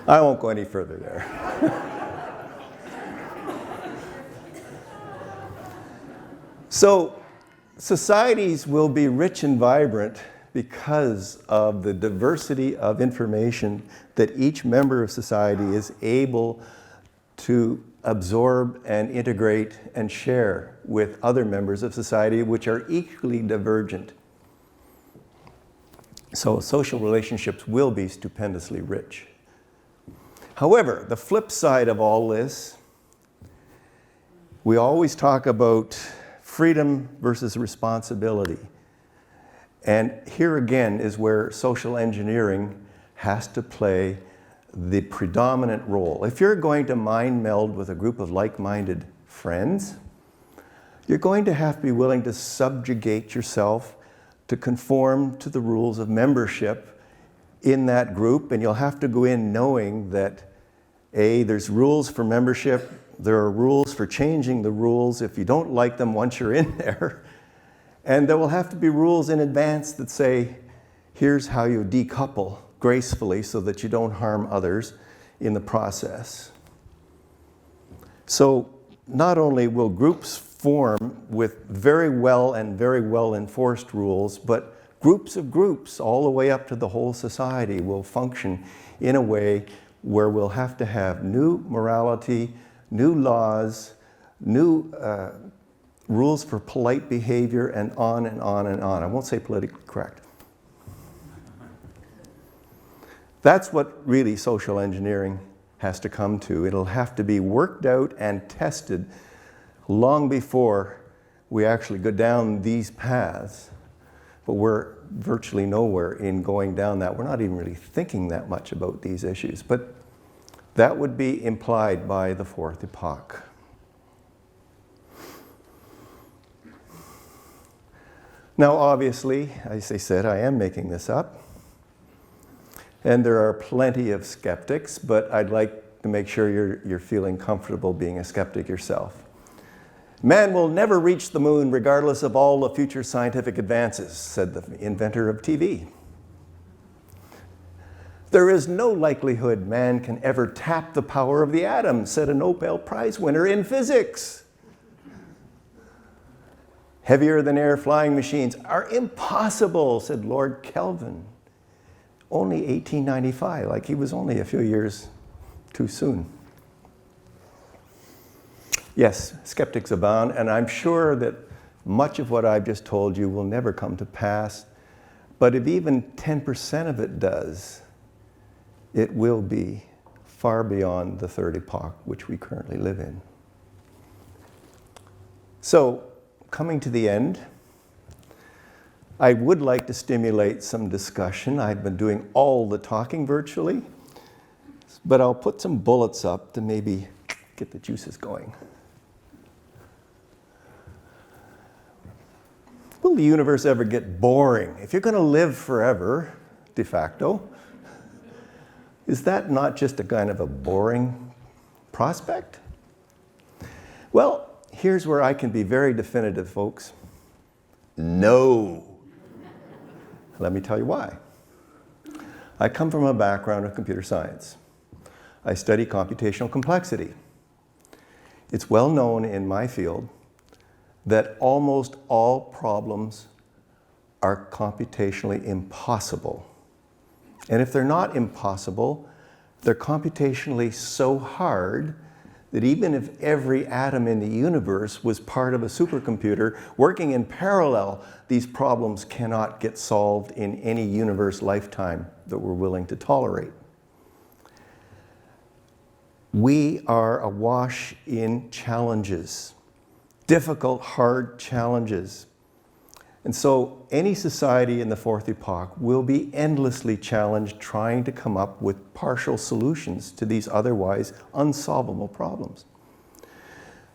S2: I won't go any further there. So, societies will be rich and vibrant because of the diversity of information that each member of society is able to absorb and integrate and share with other members of society which are equally divergent. So social relationships will be stupendously rich. However, the flip side of all this, we always talk about freedom versus responsibility. And here again is where social engineering has to play the predominant role. If you're going to mind meld with a group of like-minded friends, you're going to have to be willing to subjugate yourself to conform to the rules of membership in that group, and you'll have to go in knowing that there's rules for membership, there are rules for changing the rules if you don't like them once you're in there, and there will have to be rules in advance that say, here's how you decouple gracefully so that you don't harm others in the process. So not only will groups form with very well and very well enforced rules, but groups of groups all the way up to the whole society will function in a way where we'll have to have new morality, new laws, new rules for polite behavior, and on and on and on. I won't say politically correct. That's what really social engineering has to come to. It'll have to be worked out and tested long before we actually go down these paths. But we're virtually nowhere in going down that. We're not even really thinking that much about these issues. But that would be implied by the fourth epoch. Now, obviously, as I said, I am making this up. And there are plenty of skeptics, but I'd like to make sure you're feeling comfortable being a skeptic yourself. Man will never reach the moon regardless of all the future scientific advances, said the inventor of TV. There is no likelihood man can ever tap the power of the atom, said a Nobel Prize winner in physics. Heavier than air flying machines are impossible, said Lord Kelvin. Only 1895, like he was only a few years too soon. Yes, skeptics abound, and I'm sure that much of what I've just told you will never come to pass. But if even 10% of it does, it will be far beyond the third epoch which we currently live in. So, coming to the end, I would like to stimulate some discussion. I've been doing all the talking virtually, but I'll put some bullets up to maybe get the juices going. Will the universe ever get boring? If you're going to live forever, de facto, is that not just a kind of a boring prospect? Well, here's where I can be very definitive, folks. No. Let me tell you why. I come from a background of computer science. I study computational complexity. It's well known in my field that almost all problems are computationally impossible. And if they're not impossible, they're computationally so hard that even if every atom in the universe was part of a supercomputer working in parallel, these problems cannot get solved in any universe lifetime that we're willing to tolerate. We are awash in challenges, difficult, hard challenges. And so any society in the fourth epoch will be endlessly challenged trying to come up with partial solutions to these otherwise unsolvable problems.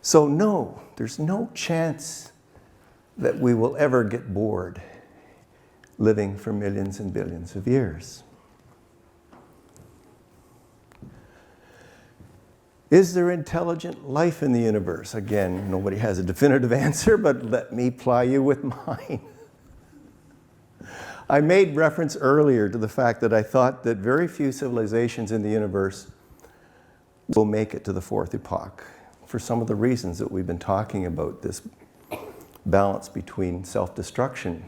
S2: So no, there's no chance that we will ever get bored living for millions and billions of years. Is there intelligent life in the universe? Again, nobody has a definitive answer, but let me ply you with mine. I made reference earlier to the fact that I thought that very few civilizations in the universe will make it to the fourth epoch for some of the reasons that we've been talking about, this balance between self-destruction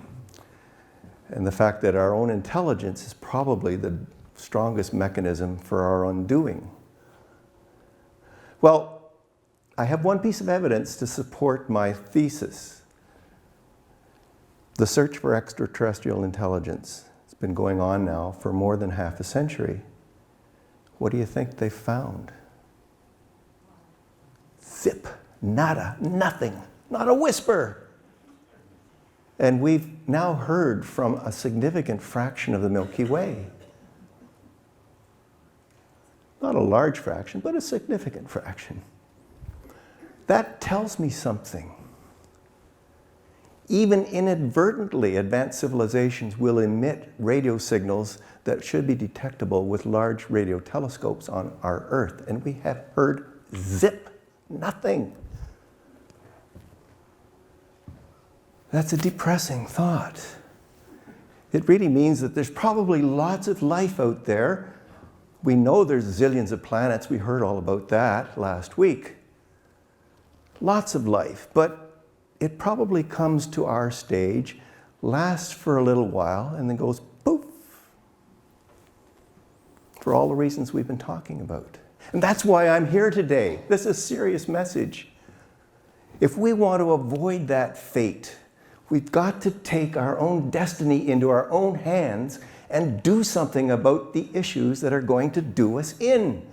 S2: and the fact that our own intelligence is probably the strongest mechanism for our undoing. Well, I have one piece of evidence to support my thesis. The search for extraterrestrial intelligence has been going on now for more than half a century. What do you think they found? Zip, nada, nothing, not a whisper. And we've now heard from a significant fraction of the Milky Way. Not a large fraction, but a significant fraction. That tells me something. Even inadvertently, advanced civilizations will emit radio signals that should be detectable with large radio telescopes on our Earth. And we have heard zip, nothing. That's a depressing thought. It really means that there's probably lots of life out there. We know there's zillions of planets. We heard all about that last week. Lots of life, but it probably comes to our stage, lasts for a little while, and then goes poof. For all the reasons we've been talking about. And that's why I'm here today. This is a serious message. If we want to avoid that fate, we've got to take our own destiny into our own hands and do something about the issues that are going to do us in.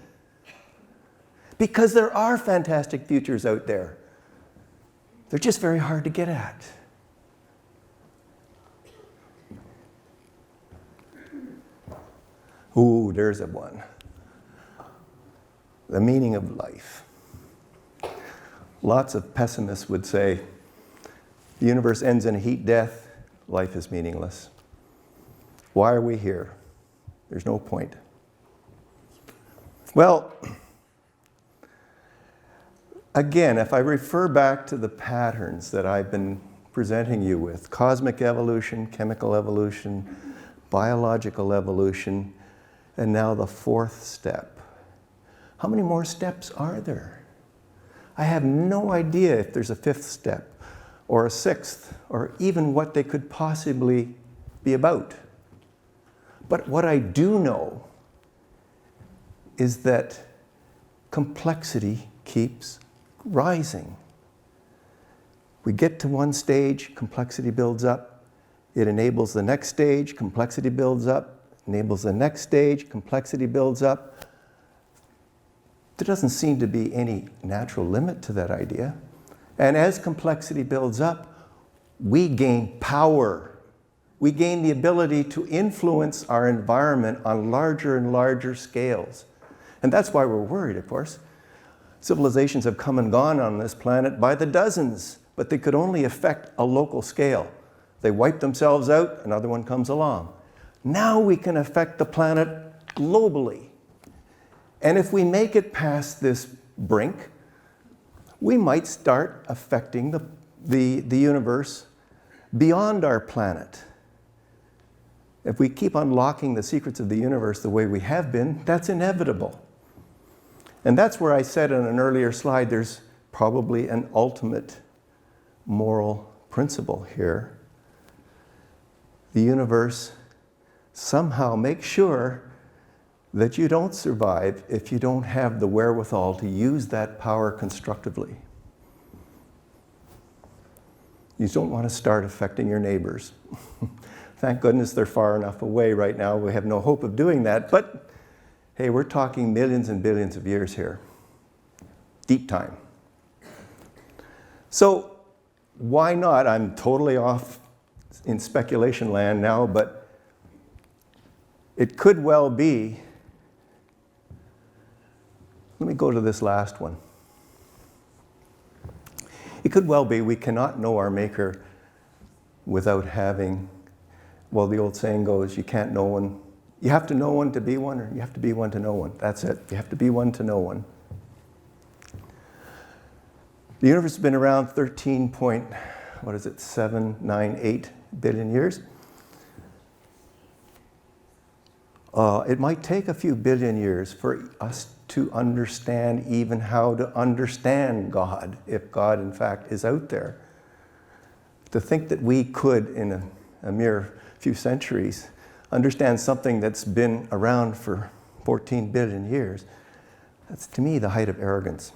S2: Because there are fantastic futures out there. They're just very hard to get at. Ooh, there's a one. The meaning of life. Lots of pessimists would say, the universe ends in a heat death, life is meaningless. Why are we here? There's no point. Well, again, if I refer back to the patterns that I've been presenting you with, cosmic evolution, chemical evolution, biological evolution, and now the fourth step. How many more steps are there? I have no idea if there's a fifth step, or a sixth, or even what they could possibly be about. But what I do know is that complexity keeps rising. We get to one stage, complexity builds up. It enables the next stage, complexity builds up. Enables the next stage, complexity builds up. There doesn't seem to be any natural limit to that idea. And as complexity builds up, we gain power. We gain the ability to influence our environment on larger and larger scales. And that's why we're worried, of course. Civilizations have come and gone on this planet by the dozens, but they could only affect a local scale. They wipe themselves out, another one comes along. Now we can affect the planet globally. And if we make it past this brink, we might start affecting the universe beyond our planet. if we keep unlocking the secrets of the universe the way we have been, that's inevitable. And that's where I said in an earlier slide, there's probably an ultimate moral principle here. The universe somehow makes sure that you don't survive if you don't have the wherewithal to use that power constructively. You don't want to start affecting your neighbors. Thank goodness they're far enough away right now. We have no hope of doing that. But hey, we're talking millions and billions of years here. Deep time. So why not? I'm totally off in speculation land now, but it could well be. Let me go to this last one. It could well be we cannot know our Maker without having, well, the old saying goes, you can't know one. You have to know one to be one, or you have to be one to know one. That's it. You have to be one to know one. The universe has been around 798 billion years. It might take a few billion years for us to understand even how to understand God, if God in fact is out there. To think that we could, in a mere few centuries, understand something that's been around for 14 billion years, that's to me the height of arrogance.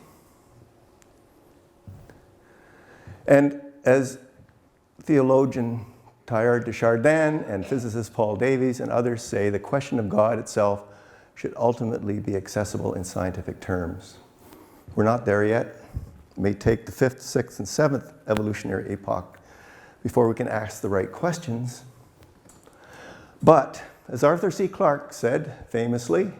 S2: And as theologian Teilhard de Chardin and physicist Paul Davies and others say, the question of God itself should ultimately be accessible in scientific terms. We're not there yet. It may take the 5th, 6th, and 7th evolutionary epoch before we can ask the right questions. But, as Arthur C. Clarke said famously,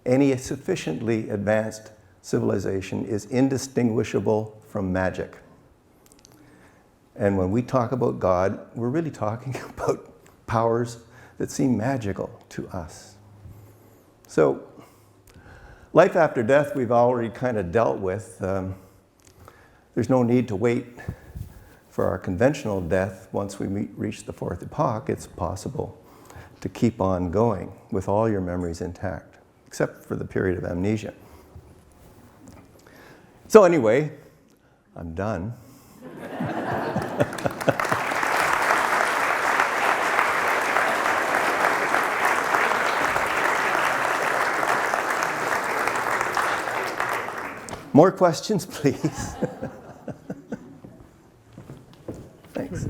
S2: any sufficiently advanced civilization is indistinguishable from magic. And when we talk about God, we're really talking about powers that seem magical to us. So, life after death we've already kind of dealt with. There's no need to wait for our conventional death. Once we reach the 4th epoch, it's possible to keep on going with all your memories intact, except for the period of amnesia. So anyway, I'm done. More questions, please. Thanks.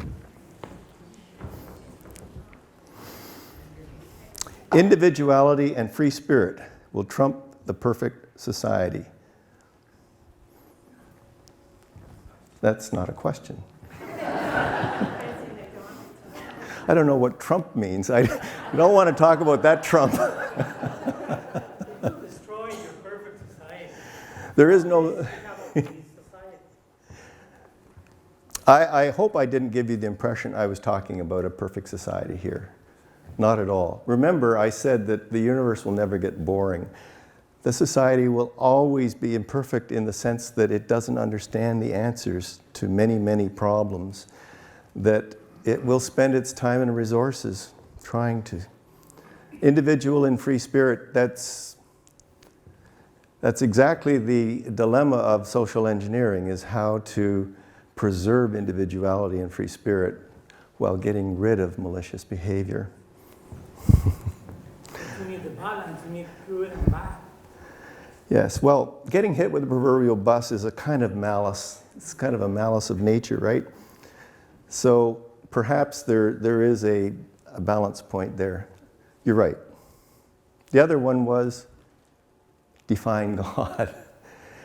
S2: Individuality and free spirit will trump the perfect society. That's not a question. I don't know what Trump means. I don't want to talk about that Trump.
S6: Destroy your perfect society.
S2: There is no...
S6: Have a peace society.
S2: I hope I didn't give you the impression I was talking about a perfect society here. Not at all. Remember, I said that the universe will never get boring. The society will always be imperfect in the sense that it doesn't understand the answers to many, many problems, that it will spend its time and resources trying to. Individual and free spirit, that's exactly the dilemma of social engineering, is how to preserve individuality and free spirit while getting rid of malicious behavior.
S6: You need the balance, you need good and bad.
S2: Yes, well, getting hit with a proverbial bus is a kind of malice. It's kind of a malice of nature, right? So perhaps there is a balance point there. You're right. The other one was define God.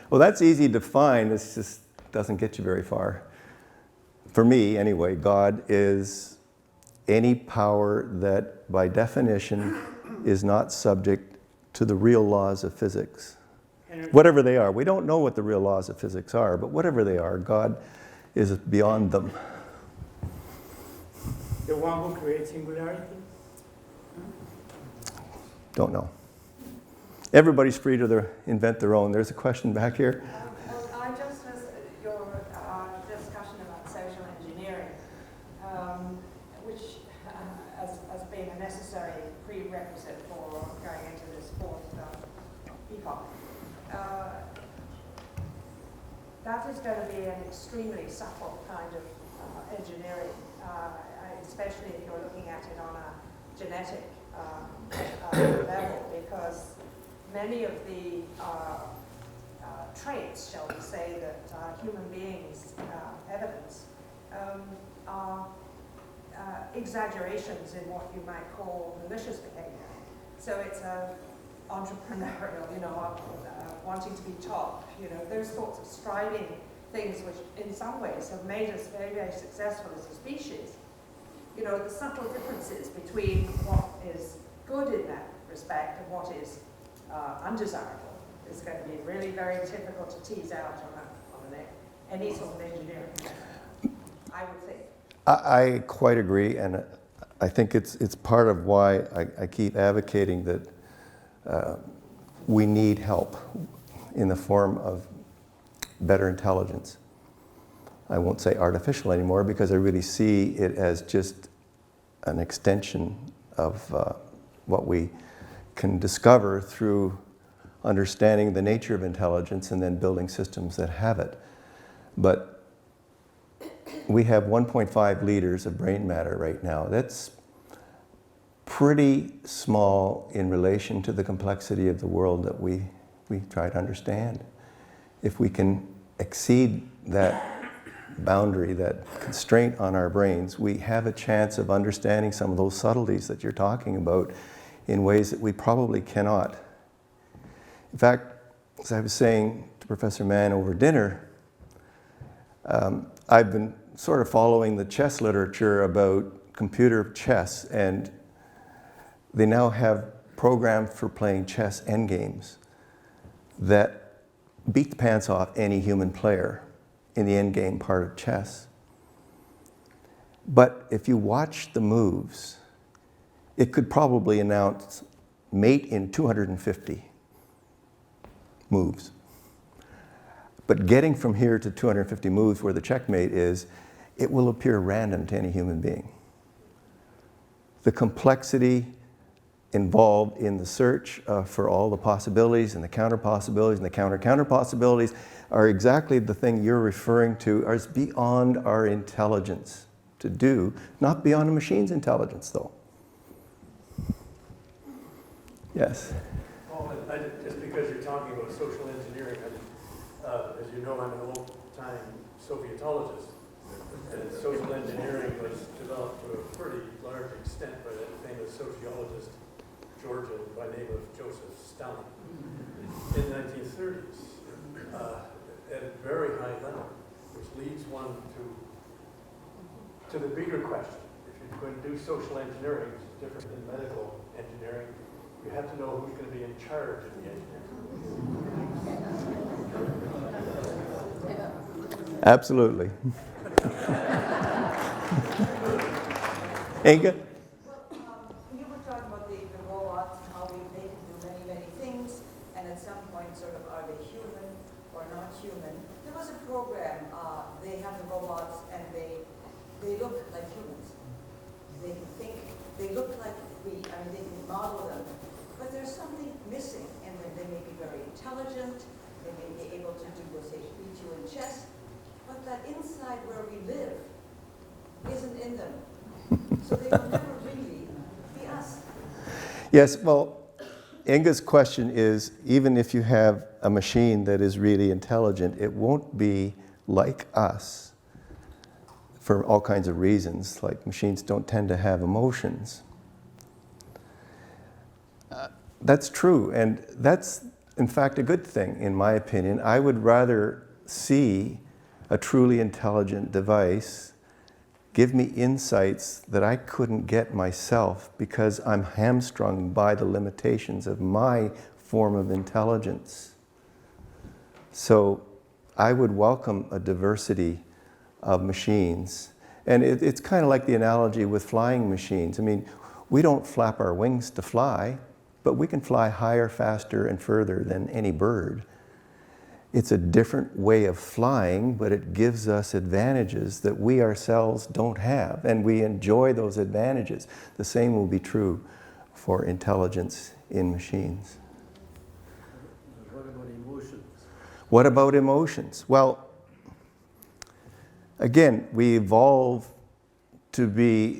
S2: Well, that's easy to define. It just doesn't get you very far. For me, anyway, God is any power that, by definition, is not subject to the real laws of physics. Whatever they are. We don't know what the real laws of physics are, but whatever they are, God is beyond them.
S6: The one who creates singularity.
S2: Don't know. Everybody's free to invent their own. There's a question back here.
S7: Well, I just was your discussion about social engineering, which has been prerequisite for going into this fourth epoch. That is going to be an extremely subtle kind of engineering, especially if you're looking at it on a genetic level, because many of the traits, shall we say, that human beings evidence are exaggerations in what you might call malicious behavior. So it's entrepreneurial, wanting to be top, those sorts of striving things which in some ways have made us very, very successful as a species. The subtle differences between what is good in that respect and what is undesirable is going to be really very difficult to tease out on any sort of engineering, I would think.
S2: I quite agree, and I think it's part of why I keep advocating that we need help in the form of better intelligence. I won't say artificial anymore because I really see it as just an extension of what we can discover through understanding the nature of intelligence and then building systems that have it. But we have 1.5 liters of brain matter right now. That's pretty small in relation to the complexity of the world that we try to understand. If we can exceed that boundary, that constraint on our brains, we have a chance of understanding some of those subtleties that you're talking about in ways that we probably cannot. In fact, as I was saying to Professor Mann over dinner, I've been sort of following the chess literature about computer chess, and they now have programs for playing chess endgames that beat the pants off any human player in the endgame part of chess. But if you watch the moves, it could probably announce mate in 250 moves. But getting from here to 250 moves where the checkmate is, it will appear random to any human being. The complexity involved in the search for all the possibilities and the counter possibilities and the counter possibilities are exactly the thing you're referring to as beyond our intelligence to do, not beyond a machine's intelligence though. Yes?
S8: Well, just because you're talking about social engineering, as you know, I'm an old-time Sovietologist, and social engineering was developed to a pretty large extent by that famous sociologist, Georgia, by name of Joseph Stalin, in the 1930s, at a very high level, which leads one to the bigger question. If you're going to do social engineering, which is different than medical engineering, you have to know who's going to be in charge of the engineering.
S2: Absolutely. Inga?
S9: You were talking about the robots and how they can do many, many things, and at some point sort of are they human or not human? There was a program, they have the robots and they look like humans. They can think, they look like we, they can model them, but there's something missing in them. They may be very intelligent, they may be able to do, say, beat you in chess, but that inside where we live isn't in them. So they will never really be us.
S2: Yes, well, Inga's question is, even if you have a machine that is really intelligent, it won't be like us for all kinds of reasons, like machines don't tend to have emotions. That's true, and that's in fact a good thing, in my opinion. I would rather see a truly intelligent device give me insights that I couldn't get myself because I'm hamstrung by the limitations of my form of intelligence. So I would welcome a diversity of machines. And it's kind of like the analogy with flying machines. I mean, we don't flap our wings to fly, but we can fly higher, faster, and further than any bird. It's a different way of flying, but it gives us advantages that we ourselves don't have, and we enjoy those advantages. The same will be true for intelligence in machines.
S8: What about emotions?
S2: What about emotions? Well, again, we evolve to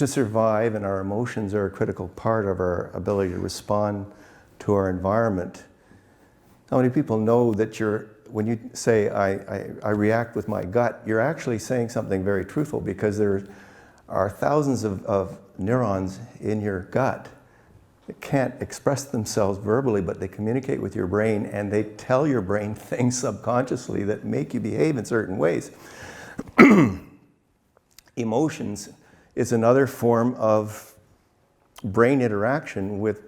S2: survive, and our emotions are a critical part of our ability to respond to our environment. How many people know that when you say, I react with my gut, you're actually saying something very truthful, because there are thousands of neurons in your gut that can't express themselves verbally, but they communicate with your brain, and they tell your brain things subconsciously that make you behave in certain ways. Emotions is another form of brain interaction with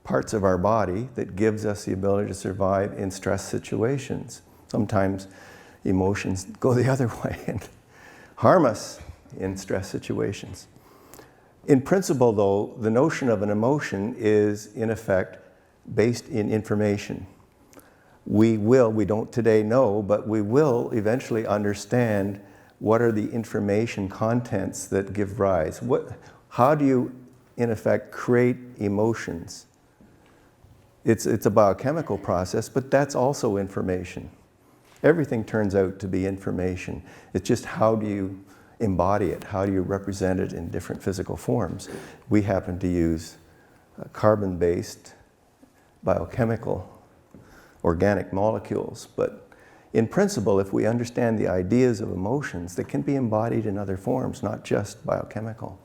S2: parts of our body that gives us the ability to survive in stress situations. Sometimes emotions go the other way and harm us in stress situations. In principle, though, the notion of an emotion is, in effect, based in information. We don't today know, but we will eventually understand what are the information contents that give rise. How do you, in effect, create emotions? It's a biochemical process, but that's also information. Everything turns out to be information. It's just how do you embody it? How do you represent it in different physical forms? We happen to use carbon-based biochemical organic molecules, but in principle, if we understand the ideas of emotions, they can be embodied in other forms, not just biochemical.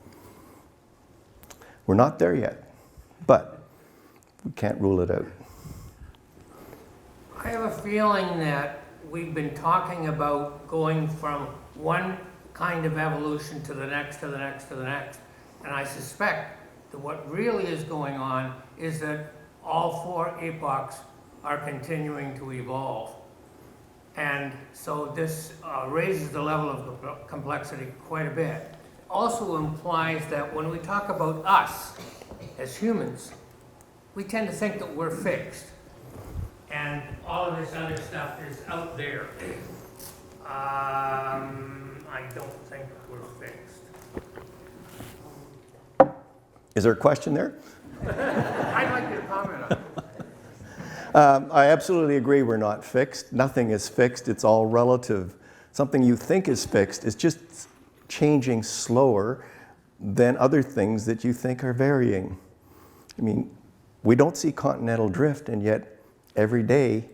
S2: We're not there yet, but we can't rule it out.
S10: I have a feeling that we've been talking about going from one kind of evolution to the next, to the next, to the next. And I suspect that what really is going on is that all four epochs are continuing to evolve. And so this raises the level of complexity quite a bit. Also implies that when we talk about us as humans, we tend to think that we're fixed. And all of this other stuff is out there. I don't think we're fixed.
S2: Is there a question there?
S10: I'd like you to comment on it.
S2: I absolutely agree we're not fixed. Nothing is fixed. It's all relative. Something you think is fixed is just changing slower than other things that you think are varying. I mean, we don't see continental drift, and yet every day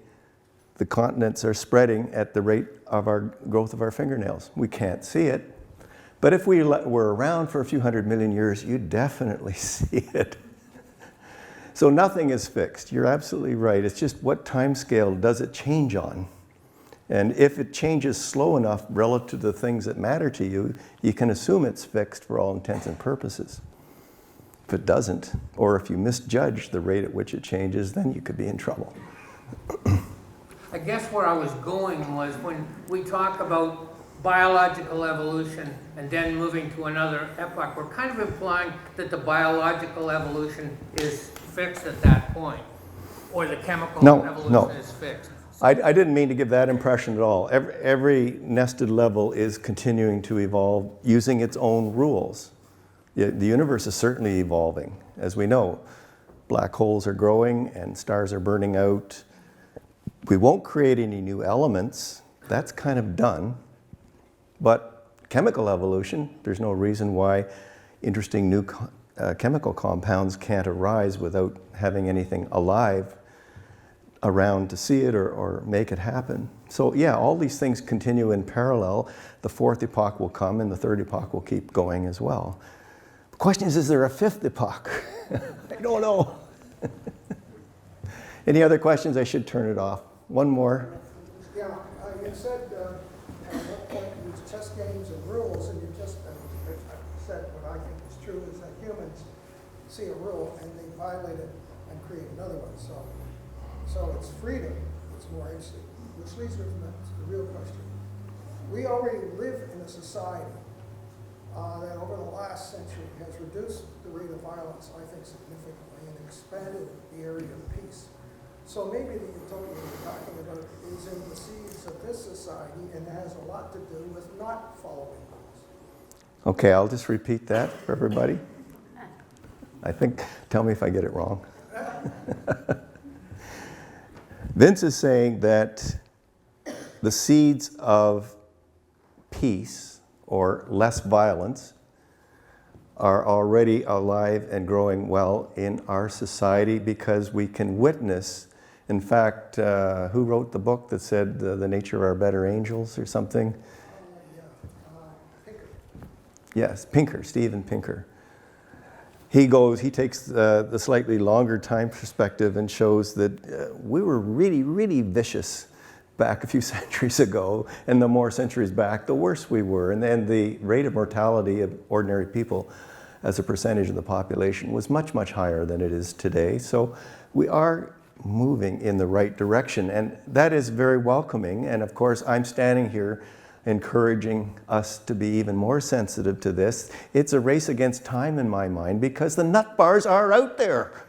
S2: the continents are spreading at the rate of our growth of our fingernails. We can't see it. But if we were around for a few 100 million years, you'd definitely see it. So nothing is fixed. You're absolutely right. It's just what time scale does it change on? And if it changes slow enough relative to the things that matter to you, you can assume it's fixed for all intents and purposes. If it doesn't, or if you misjudge the rate at which it changes, then you could be in trouble.
S10: I guess where I was going was when we talk about biological evolution and then moving to another epoch, we're kind of implying that the biological evolution is fixed at that point, or the chemical evolution is fixed.
S2: I didn't mean to give that impression at all. Every nested level is continuing to evolve using its own rules. The universe is certainly evolving, as we know. Black holes are growing and stars are burning out. We won't create any new elements. That's kind of done. But chemical evolution, there's no reason why interesting new chemical compounds can't arise without having anything alive around to see it or make it happen. So yeah, all these things continue in parallel. The fourth epoch will come and the third epoch will keep going as well. The question is there a fifth epoch? I don't know. Any other questions? I should turn it off. One more.
S3: Yeah, you said at one point you use chess games and rules, and you just said what I think is true is that humans see a rule and they violate it and create another one. So it's freedom that's more interesting, which leads me to the real question. We already live in a society that over the last century has reduced the rate of violence, I think, significantly and expanded the area of peace. So maybe the utopia you're talking about is in the seeds of this society and has a lot to do with not following rules.
S2: Okay, I'll just repeat that for everybody. I think, tell me if I get it wrong. Vince is saying that the seeds of peace or less violence are already alive and growing well in our society because we can witness. In fact, who wrote the book that said the nature are better angels or something?
S3: Pinker.
S2: Yes, Pinker, Steven Pinker. He takes the slightly longer time perspective and shows that we were really, really vicious back a few centuries ago, and the more centuries back, the worse we were. And then the rate of mortality of ordinary people as a percentage of the population was much, much higher than it is today. So we are moving in the right direction, and that is very welcoming. And of course, I'm standing here encouraging us to be even more sensitive to this. It's a race against time in my mind because the nut bars are out there.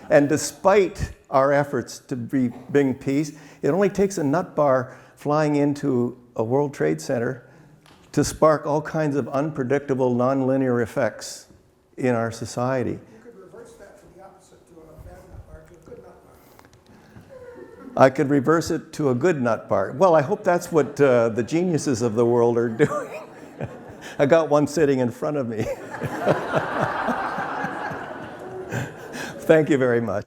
S2: And despite our efforts to bring peace, it only takes a nut bar flying into a World Trade Center to spark all kinds of unpredictable, nonlinear effects in our society.
S3: You could reverse that to the opposite, to a bad nut bar, to a good nut bar.
S2: I could reverse it to a good nut bar. Well, I hope that's what the geniuses of the world are doing. I got one sitting in front of me. Thank you very much.